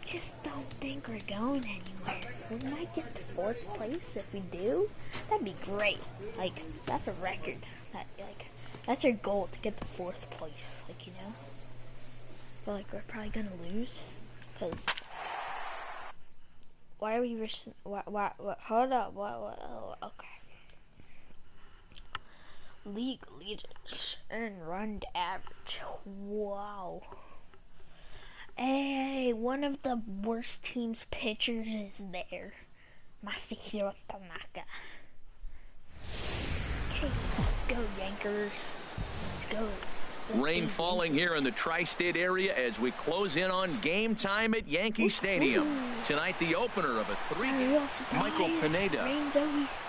just don't think we're going anywhere. We might get to 4th place if we do. That'd be great. Like, that's a record. That's our goal, to get to 4th place. Like, you know. But like, we're probably gonna lose. Cause why are we risking? What? Hold up. What? Oh, okay. League leaders and run average. Wow. Hey, one of the worst team's pitchers is there. Masahiro Tanaka. Okay, let's go, Yankers. Let's go. Rain falling here in the tri-state area as we close in on game time at Yankee Stadium. Tonight, the opener of a 3-game. Michael Pineda,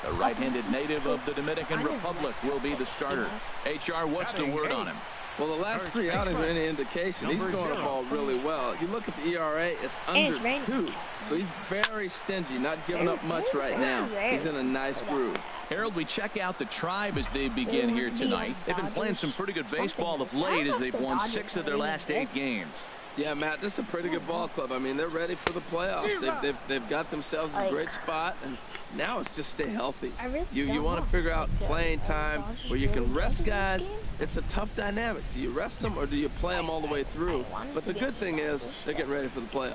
a right-handed native of the Dominican Republic, will be the starter. HR, what's the word on him? Well, the last 3 outings are any indication. He's throwing the ball really well. You look at the ERA, it's under 2. So he's very stingy, not giving up much right now. He's in a nice groove. Harold, we check out the Tribe as they begin here tonight. They've been playing some pretty good baseball of late as they've won 6 of their last 8 games. Yeah, Matt, this is a pretty good ball club. I mean, they're ready for the playoffs. They've got themselves in a great spot, and now it's just stay healthy. You want to figure out playing time where you can rest guys. It's a tough dynamic. Do you rest them or do you play them all the way through? But the good thing is they're getting ready for the playoffs.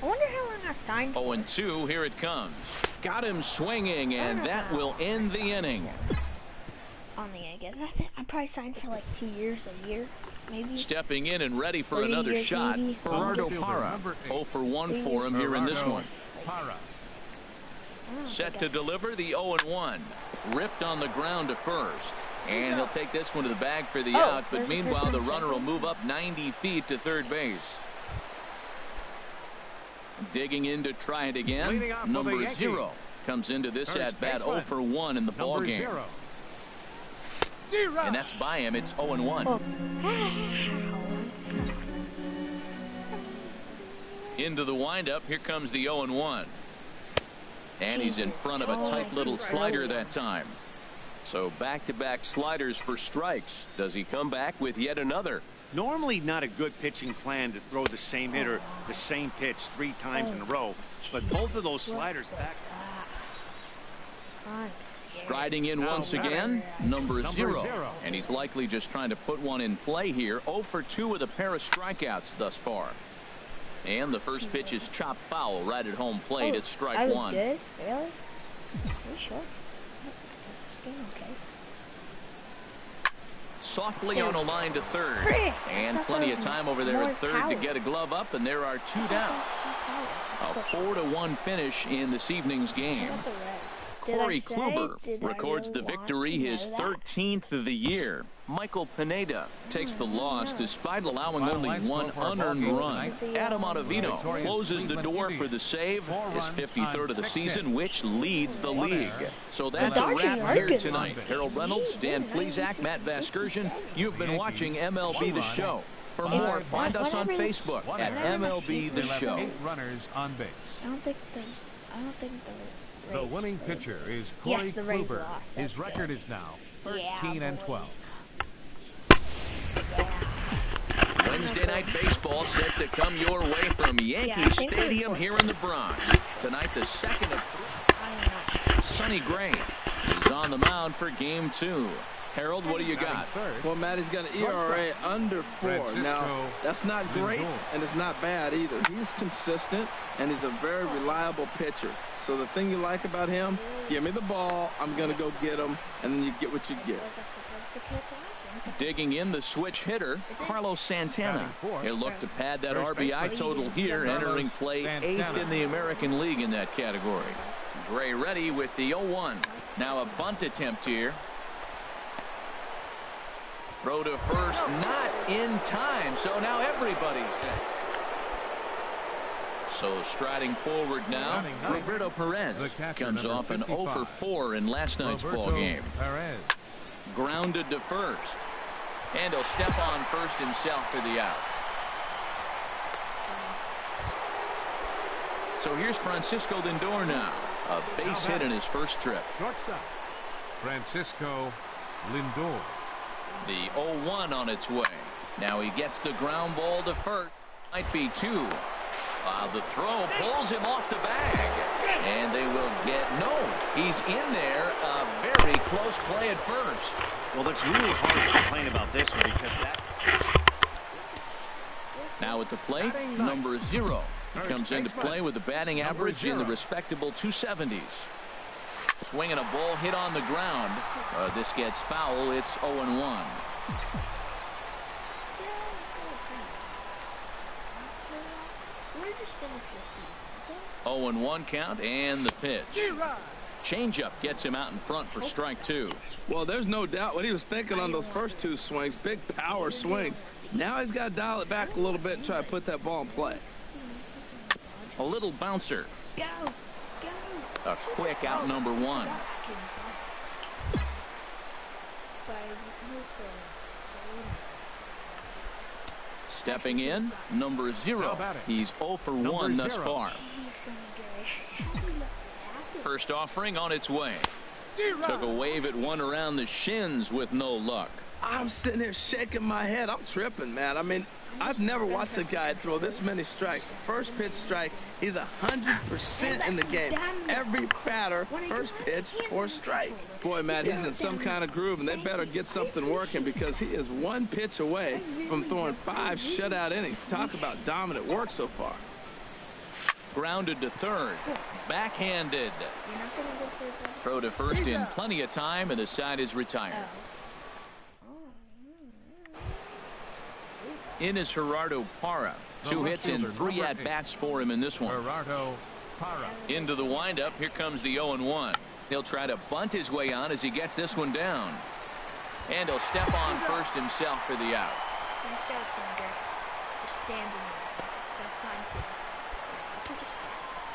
I wonder how long I signed. 0-2, here it comes. Got him swinging, and that will end the inning. On the Yankees, I probably signed for like 2 years, a year, maybe. Stepping in and ready for another shot, Gerardo Parra. 0 for 1 for him here in this one. Set to deliver the 0-1. Ripped on the ground to first. And he'll take this one to the bag for the out, but meanwhile the runner will move up 90 feet to third base. Digging in to try it again. Number 0 comes into this at-bat 0 for 1 in the ball game. And that's by him. It's 0-1. Into the windup. Here comes the 0-1. And he's in front of a tight little slider that time. So back-to-back sliders for strikes. Does he come back with yet another? Normally not a good pitching plan to throw the same hitter the same pitch 3 times in a row. But both of those sliders back. Striding in once again, number 0. And he's likely just trying to put one in play here. 0 for 2 with a pair of strikeouts thus far. And the first pitch is chopped foul right at home plate. It's strike 1. Good? Really? Are you sure? Okay. Softly on a line to third. And plenty of time over there at third to get a glove up. And there are 2 down. A 4-1 finish in this evening's game. Corey Kluber records the victory, his 13th of the year. Michael Pineda takes the loss despite allowing only 1 unearned run. Adam Ottavino closes the door for the save, his 53rd of the season, which leads the league. So that's a wrap here tonight. Harold Reynolds, Dan Plesac, Matt Vasgersian, you've been watching MLB The Show. For more, find us on Facebook at MLB The Show. 8 runners on base. I don't think the winning pitcher is Corey Kluber. His record is now 13-12. Wednesday night baseball set to come your way from Yankee Stadium here in the Bronx. Tonight, the second of 3. Sonny Gray is on the mound for game 2. Harold, what do you got? Well, Matt, he's got an ERA under 4. Now, that's not great, and it's not bad either. He's consistent, and he's a very reliable pitcher. So the thing you like about him, give me the ball, I'm going to go get him, and then you get what you get. Digging in the switch hitter, Carlos Santana. He'll look to pad that RBI total here, entering play 8th in the American League in that category. Gray ready with the 0-1. Now a bunt attempt here. Throw to first, not in time, so now everybody's set. So striding forward now, Roberto Perez comes off an 0 for 4 in last night's ball game. Grounded to first. And he'll step on first himself for the out. So here's Francisco Lindor now. A base hit in his first trip. Shortstop, Francisco Lindor. The 0-1 on its way. Now he gets the ground ball to first. Might be 2. The throw pulls him off the bag. And they will get no. He's in there. A very close play at first. Well, that's really hard to complain about this one because that. Now at the plate, number 0. He comes into play with a batting average in the respectable 270s. Swinging a ball hit on the ground. This gets foul. It's 0-1. 0-1 count and the pitch. Changeup gets him out in front for strike 2. Well, there's no doubt what he was thinking on those first 2 swings. Big power swings. Now he's got to dial it back a little bit and try to put that ball in play. A little bouncer. A quick out number 1. Stepping in, number 0. He's 0 for 1 thus far. First offering on its way. Took a wave at one around the shins with no luck. I'm sitting here shaking my head. I'm tripping, man. I mean, I've never watched a guy throw this many strikes. First pitch strike, he's 100% in the game. Every batter, first pitch or strike. Boy, Matt, he's in some kind of groove, and they better get something working because he is one pitch away from throwing 5 shutout innings. Talk about dominant work so far. Grounded to third. Backhanded. Throw to first in plenty of time, and the side is retired. In is Gerardo Parra. 2 hits and 3 at-bats for him in this one. Gerardo Parra. Into the windup. Here comes the 0-1. He'll try to bunt his way on as he gets this one down. And he'll step on first himself for the out.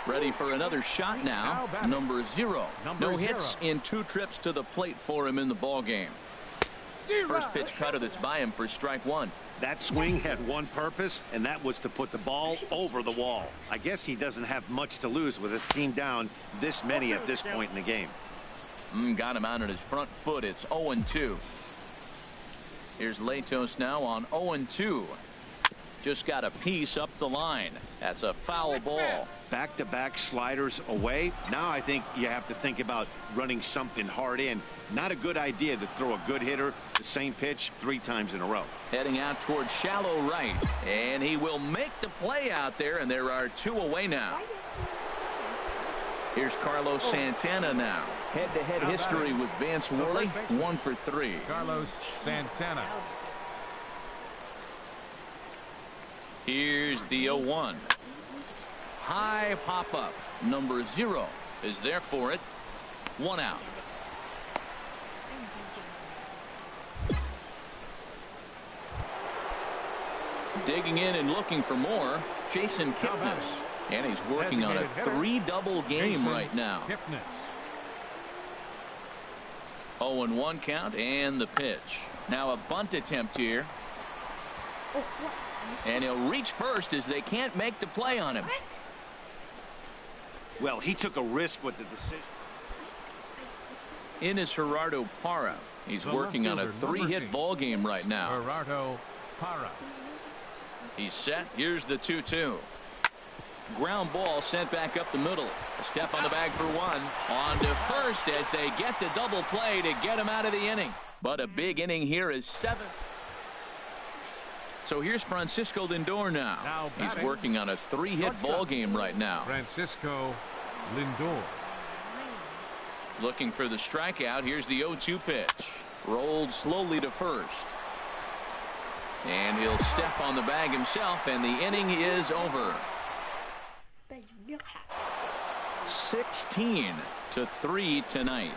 Ready for another shot now. Number 0. No hits in 2 trips to the plate for him in the ball game. First pitch cutter that's by him for strike 1. That swing had one purpose, and that was to put the ball over the wall. I guess he doesn't have much to lose with his team down this many at this point in the game. Got him out on his front foot. It's 0-2. Here's Latos now on 0-2. Just got a piece up the line. That's a foul ball. Back-to-back sliders away. Now I think you have to think about running something hard in. Not a good idea to throw a good hitter the same pitch 3 times in a row. Heading out towards shallow right. And he will make the play out there, and there are 2 away now. Here's Carlos Santana now. Head-to-head history with Vance Worley. 1 for 3. Carlos Santana. Here's the 0-1. High pop-up. Number 0 is there for it. 1 out. Digging in and looking for more, Jason Kipnis. And he's working on a 3-double game right now. 0-1 count and the pitch. Now a bunt attempt here. And he'll reach first as they can't make the play on him. Well, he took a risk with the decision. In is Gerardo Parra. He's working on a 3-hit ball game right now. Gerardo Parra. He's set. Here's the 2-2. Ground ball sent back up the middle. A step on the bag for 1. On to first as they get the double play to get him out of the inning. But a big inning here is 7. So here's Francisco Lindor now. He's working on a 3-hit ball game right now. Francisco Lindor. Looking for the strikeout. Here's the 0-2 pitch. Rolled slowly to first. And he'll step on the bag himself, and the inning is over. 16-3 tonight.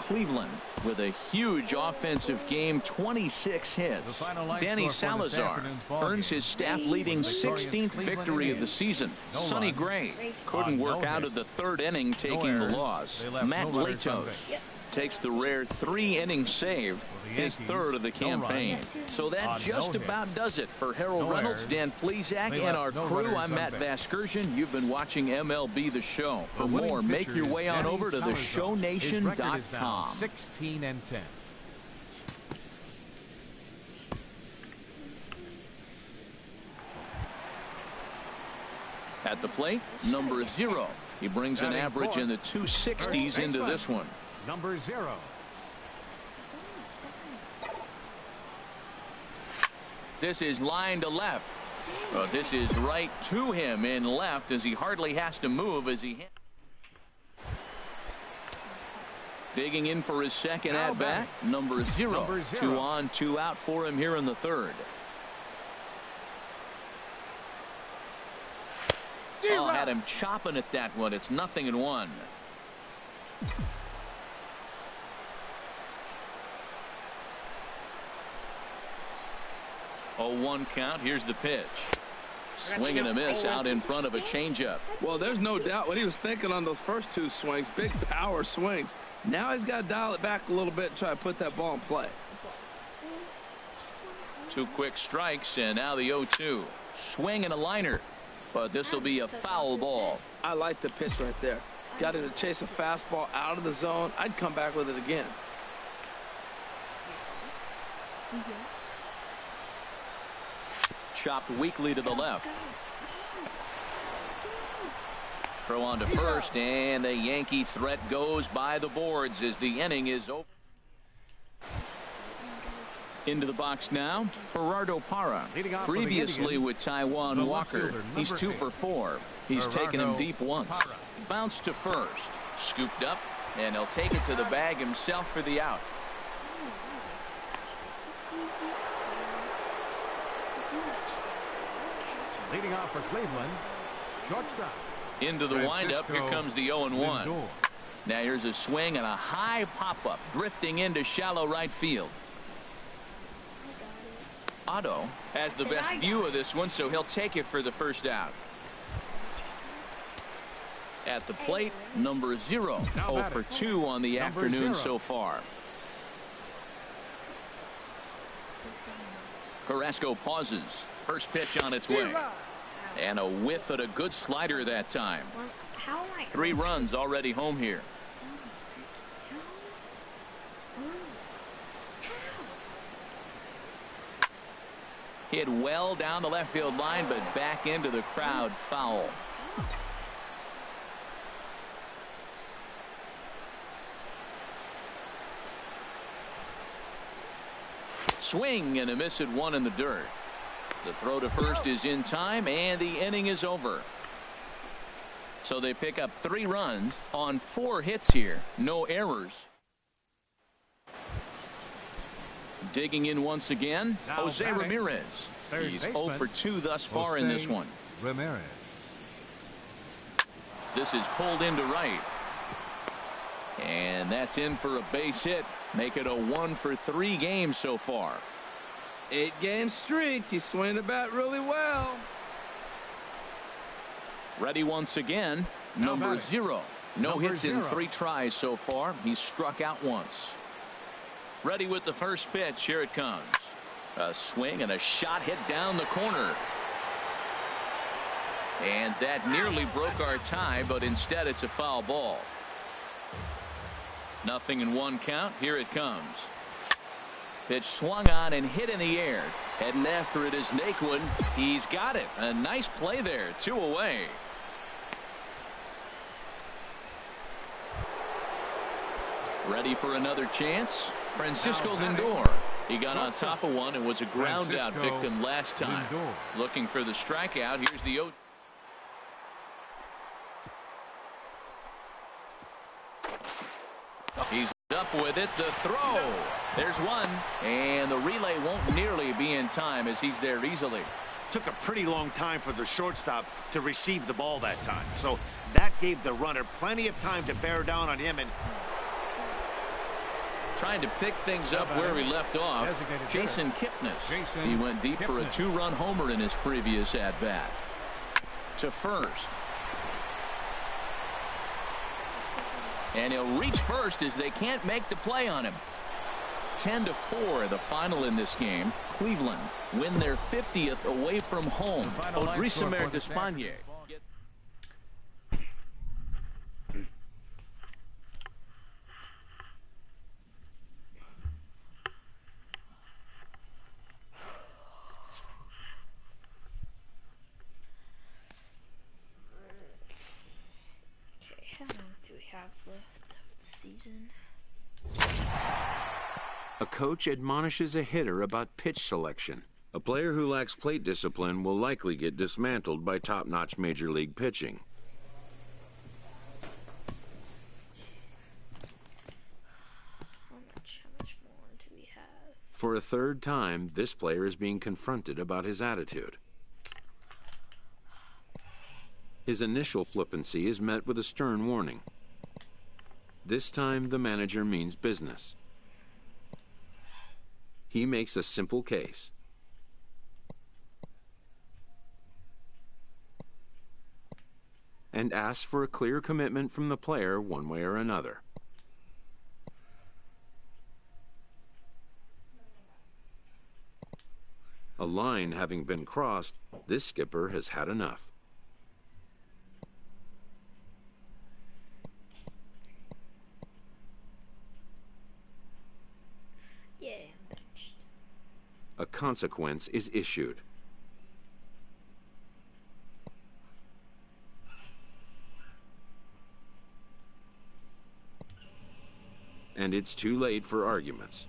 Cleveland with a huge offensive game, 26 hits. Danny Salazar earns his staff-leading 16th victory of the season. Sonny Gray couldn't work out of the 3rd inning, taking the loss. Matt Latos takes the rare 3-inning save, his 3rd of the campaign. So that just about does it for Harold Reynolds, Dan Plesac, and our crew. I'm Matt Vasgersian. You've been watching MLB The Show. For more, make your way on over to theshownation.com. 16-10. At the plate, number 0. He brings an average in the 260s into this one. Number 0. This is line to left. This is right to him in left as he hardly has to move as he hits. Digging in for his second at bat, number 0. 2 on, 2 out for him here in the 3rd. Oh, had him chopping at that one. It's 0-1. 0-1 count. Here's the pitch. Swing and a miss out in front of a changeup. Well, there's no doubt what he was thinking on those first 2 swings. Big power swings. Now he's got to dial it back a little bit and try to put that ball in play. 2 quick strikes, and now the 0-2. Swing and a liner. But this will be a foul ball. I like the pitch right there. Got him to chase a fastball out of the zone. I'd come back with it again. Chopped weakly to the left. Throw on to first, and the Yankee threat goes by the boards as the inning is over. Into the box now, Gerardo Parra. Previously with Taijuan Walker. He's 2 for 4. He's taken him deep once. Bounced to first. Scooped up, and he'll take it to the bag himself for the out. Leading off for Cleveland, shortstop. Into the windup, here comes the 0-1. Now here's a swing and a high pop-up, drifting into shallow right field. Otto has the best view of this one, so he'll take it for the first out. At the plate, number 0. 0 for 2 on the afternoon so far. Carrasco pauses. First pitch on its way. And a whiff at a good slider that time. 3 runs already home here. Hit well down the left field line, but back into the crowd, foul. Swing and a miss at 1 in the dirt. The throw to first is in time, and the inning is over. So they pick up 3 runs on 4 hits here. No errors. Digging in once again, Jose Ramirez. He's 0 for 2 thus far in this one. Ramirez. This is pulled into right. And that's in for a base hit. Make it a 1 for 3 game so far. 8-game streak. He's swinging the bat really well. Ready once again, number 0. No hits in 3 tries so far. He's struck out once. Ready with the first pitch. Here it comes. A swing and a shot hit down the corner. And that nearly broke our tie, but instead it's a foul ball. 0-1 count. Here it comes. Pitch swung on and hit in the air. Heading after it is Naquin. He's got it. A nice play there. 2 away. Ready for another chance. Francisco Lindor. He got on top of one and was a ground out victim last time. Looking for the strikeout. Here's the 0. He's up with it. The throw. There's one. And the relay won't nearly be in time as he's there easily. Took a pretty long time for the shortstop to receive the ball that time. So that gave the runner plenty of time to bear down on him. And trying to pick things up where we left off, Jason Kipnis. He went deep for a 2-run homer in his previous at-bat. To first. And he'll reach first as they can't make the play on him. 10-4, the final in this game. Cleveland win their 50th away from home. Odrisamer Despaigne. How long do we have left of the season? A coach admonishes a hitter about pitch selection. A player who lacks plate discipline will likely get dismantled by top-notch major league pitching. How much more do we have? For a 3rd time, this player is being confronted about his attitude. His initial flippancy is met with a stern warning. This time, the manager means business. He makes a simple case. And asks for a clear commitment from the player one way or another. A line having been crossed, this skipper has had enough. Yeah, I'm benched. consequence is issued. And it's too late for arguments.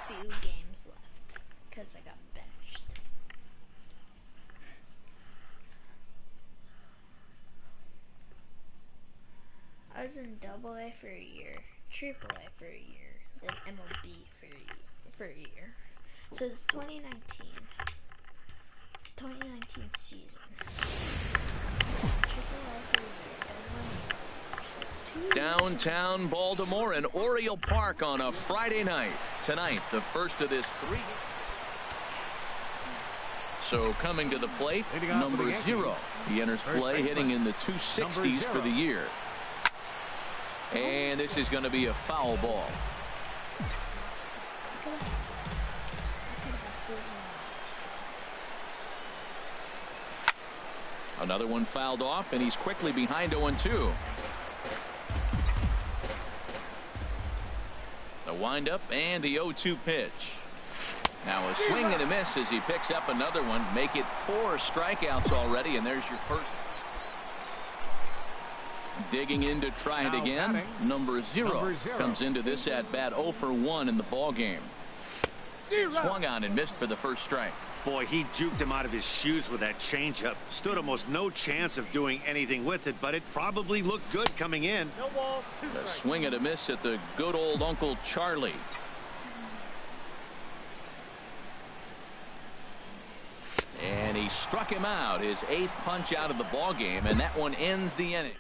Few games left because I got benched. I was in AA for a year, AAA for a year, then MLB for a year. So it's 2019 season. Downtown Baltimore and Oriole Park on a Friday night. Tonight, the first of this 3. So coming to the plate, number 0. He enters play hitting in the 260s for the year. And this is going to be a foul ball. Another one fouled off, and he's quickly behind 0-2. The windup and the 0-2 pitch. Now a swing and a miss as he picks up another one. Make it 4 strikeouts already, and there's your first. Digging in to try it again. Number 0 comes into this at bat 0 for 1 in the ball game. Swung on and missed for the first strike. Boy, he juked him out of his shoes with that changeup. Stood almost no chance of doing anything with it, but it probably looked good coming in. A swing and a miss at the good old Uncle Charlie. And he struck him out, his 8th punch out of the ball game, and that one ends the inning.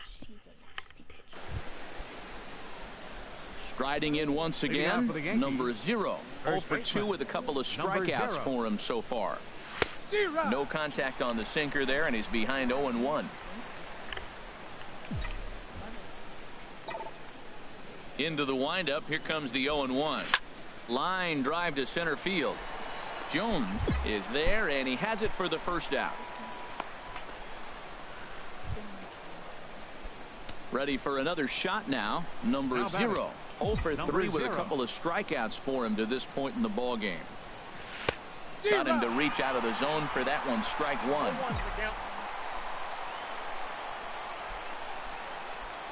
Striding in once again, number 0. 0 for 2 with a couple of strikeouts for him so far. No contact on the sinker there, and he's behind 0-1. Into the windup, here comes the 0-1. Line drive to center field. Jones is there, and he has it for the first out. Ready for another shot now, number 0. 0 for 3 with a couple of strikeouts for him to this point in the ball game. Got him to reach out of the zone for that one, strike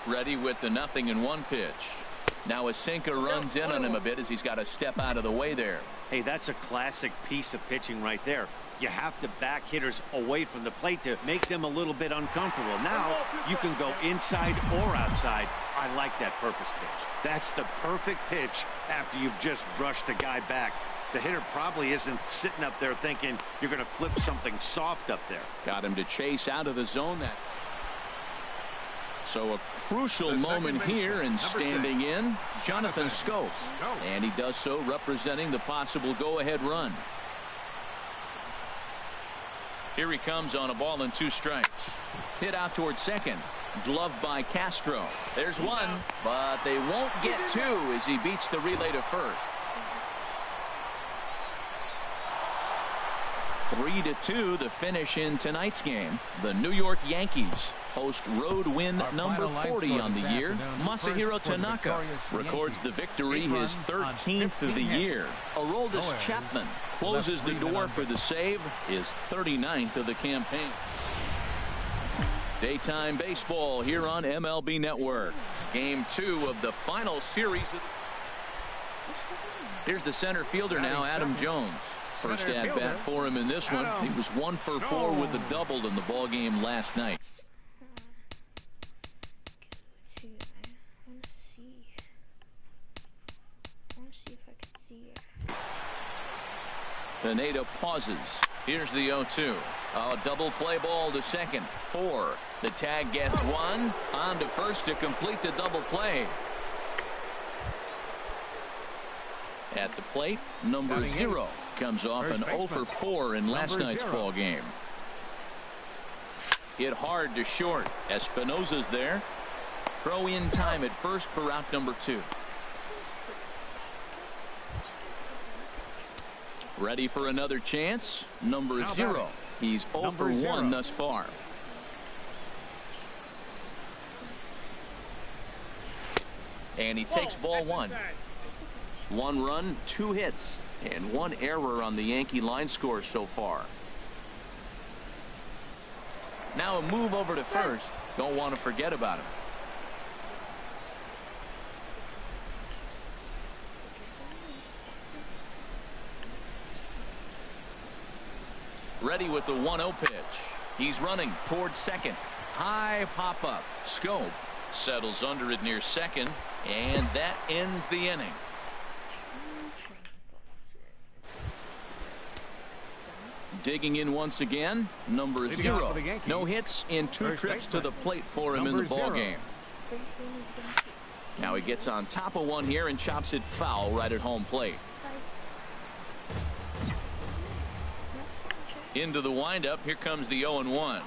1. Ready with the 0-1 pitch. Now a sinker runs in on him a bit as he's got to step out of the way there. Hey, that's a classic piece of pitching right there. You have to back hitters away from the plate to make them a little bit uncomfortable. Now you can go inside or outside. I like that purpose pitch. That's the perfect pitch after you've just brushed a guy back. The hitter probably isn't sitting up there thinking you're going to flip something soft up there. Got him to chase out of the zone. So a crucial moment here, and standing in, Jonathan Schoop. And he does so representing the possible go-ahead run. Here he comes on a ball and 2 strikes. Hit out towards second. Gloved by Castro. There's one, but they won't get 2 as he beats the relay to first. 3-2 the finish in tonight's game. The New York Yankees host road win number 40 on the year. Masahiro Tanaka records the victory, his 13th of the year. Aroldis Chapman closes the door for the save, his 39th of the campaign. Daytime baseball here on MLB Network. Game 2 of the final series. Here's the center fielder now, Adam Jones. First at bat for him in this one. He was 1 for 4 with a double in the ball game last night. Pineda pauses. Here's the 0-2. A double play ball to second. 4. The tag gets 1. On to first to complete the double play. At the plate, number 0 comes off an 0 for 4 in last night's ball game. Hit hard to short. Espinosa's there. Throw in time at first for out number 2. Ready for another chance. Number 0. He's 0 for 1 thus far. And he takes ball one. 1 run, 2 hits, and 1 error on the Yankee line score so far. Now a move over to first. Don't want to forget about him. Ready with the 1-0 pitch. He's running towards second. High pop up. Schoop settles under it near second, and that ends the inning. Digging in once again, number 0. No hits in 2 trips to the plate for him in the ball game. Now he gets on top of one here and chops it foul right at home plate. Into the windup. Here comes the 0-1.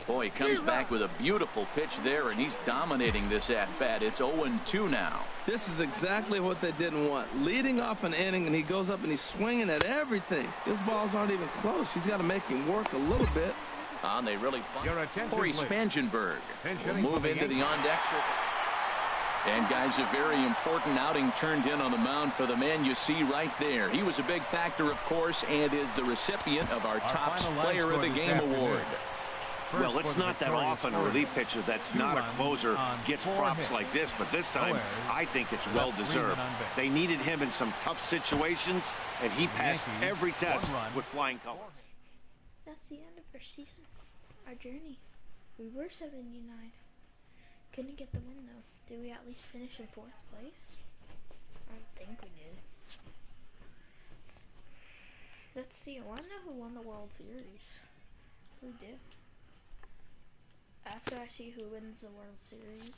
Boy, he comes back with a beautiful pitch there, and he's dominating this at-bat. It's 0-2 now. This is exactly what they didn't want. Leading off an inning, and he goes up and he's swinging at everything. His balls aren't even close. He's got to make him work a little bit. They really Corey Spangenberg will move into the on-deck circle. And, guys, a very important outing turned in on the mound for the man you see right there. He was a big factor, of course, and is the recipient of our Top Player of the Game award. Well, it's not that often a relief pitcher that's not a closer gets props like this, but this time I think it's well-deserved. They needed him in some tough situations, and he passed every test with flying colors. That's the end of our season, our journey. We were 79. Couldn't get the win, though. Did we at least finish in 4th place? I don't think we did. Let's see. I want to know who won the World Series. Who did? After I see who wins the World Series.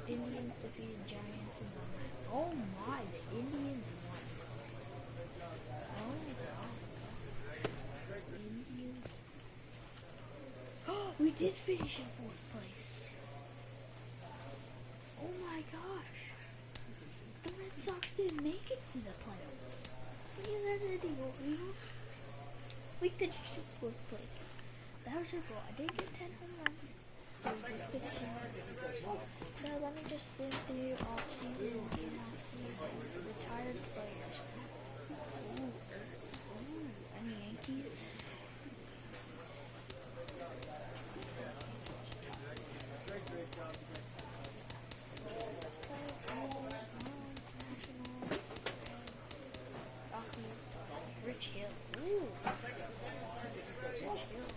Indians defeated Giants in the... Oh my, the Indians won. Oh wow. Indians. Oh, we did finish in 4th place. Oh my gosh. The Red Sox didn't make it to the playoffs. Look at that, Eagles. We finished in 4th place. That was your goal. I did get 10 home runs. So let me just send through off-season and retired players. Ooh, any Yankees? Rich Hill. Ooh. Rich Hill.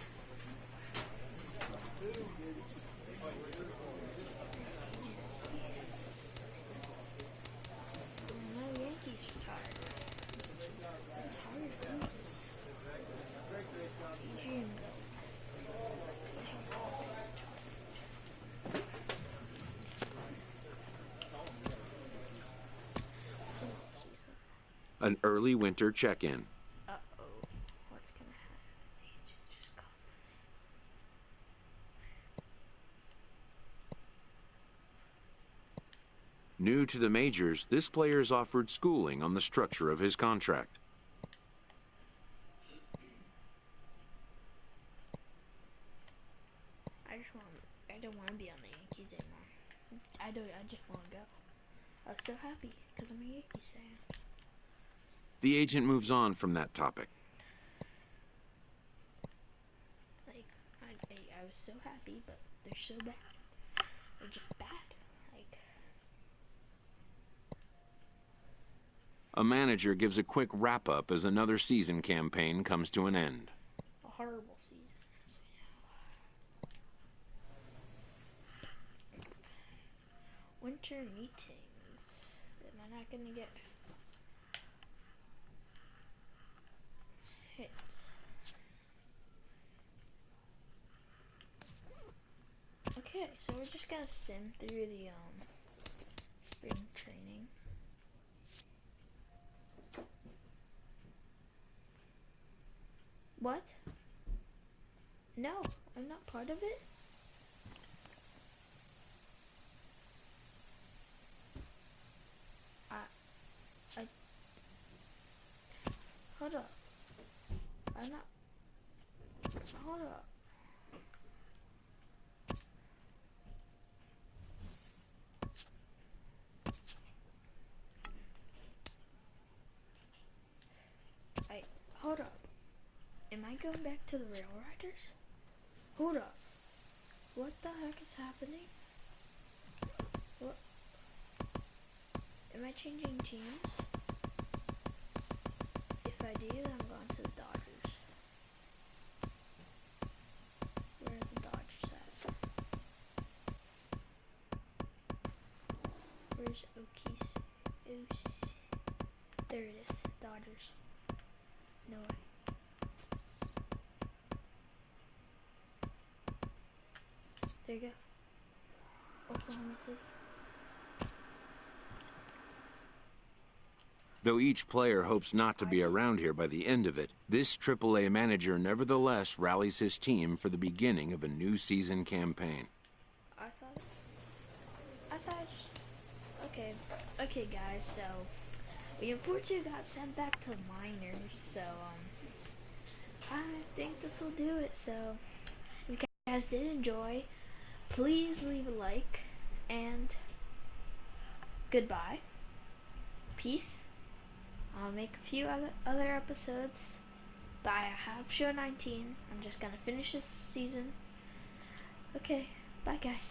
No Yankees retired. Retired Yankees. Adrian An early winter check-in. What's gonna happen? Just call this. New to the majors, this player is offered schooling on the structure of his contract. I don't want to be on the Yankees anymore. I just want to go. I was so happy because I'm a Yankees fan. The agent moves on from that topic. Like, I was so happy, but they're so bad. They're just bad. Like, A manager gives a quick wrap-up as another season campaign comes to an end. a horrible season. Winter meetings. Am I not gonna get hit? Okay, so we're just gonna sim through the spring training. What? No, I'm not part of it. hold up. I'm not. Hold up. Hold up. Am I going back to the Rail Riders? Hold up. What the heck is happening? What? Am I changing teams? If I do, then I'm going to the Dodgers. Where are the Dodgers at? Where's Okies? There it is. Dodgers. No way. There you go. Oklahoma City. Though each player hopes not to be around here by the end of it, this AAA manager nevertheless rallies his team for the beginning of a new season campaign. I thought, okay guys, so we unfortunately got sent back to minors, so I think this will do it. So if you guys did enjoy, please leave a like, and goodbye. Peace. I'll make a few other episodes, but I have show 19. I'm just gonna finish this season. Okay, bye guys.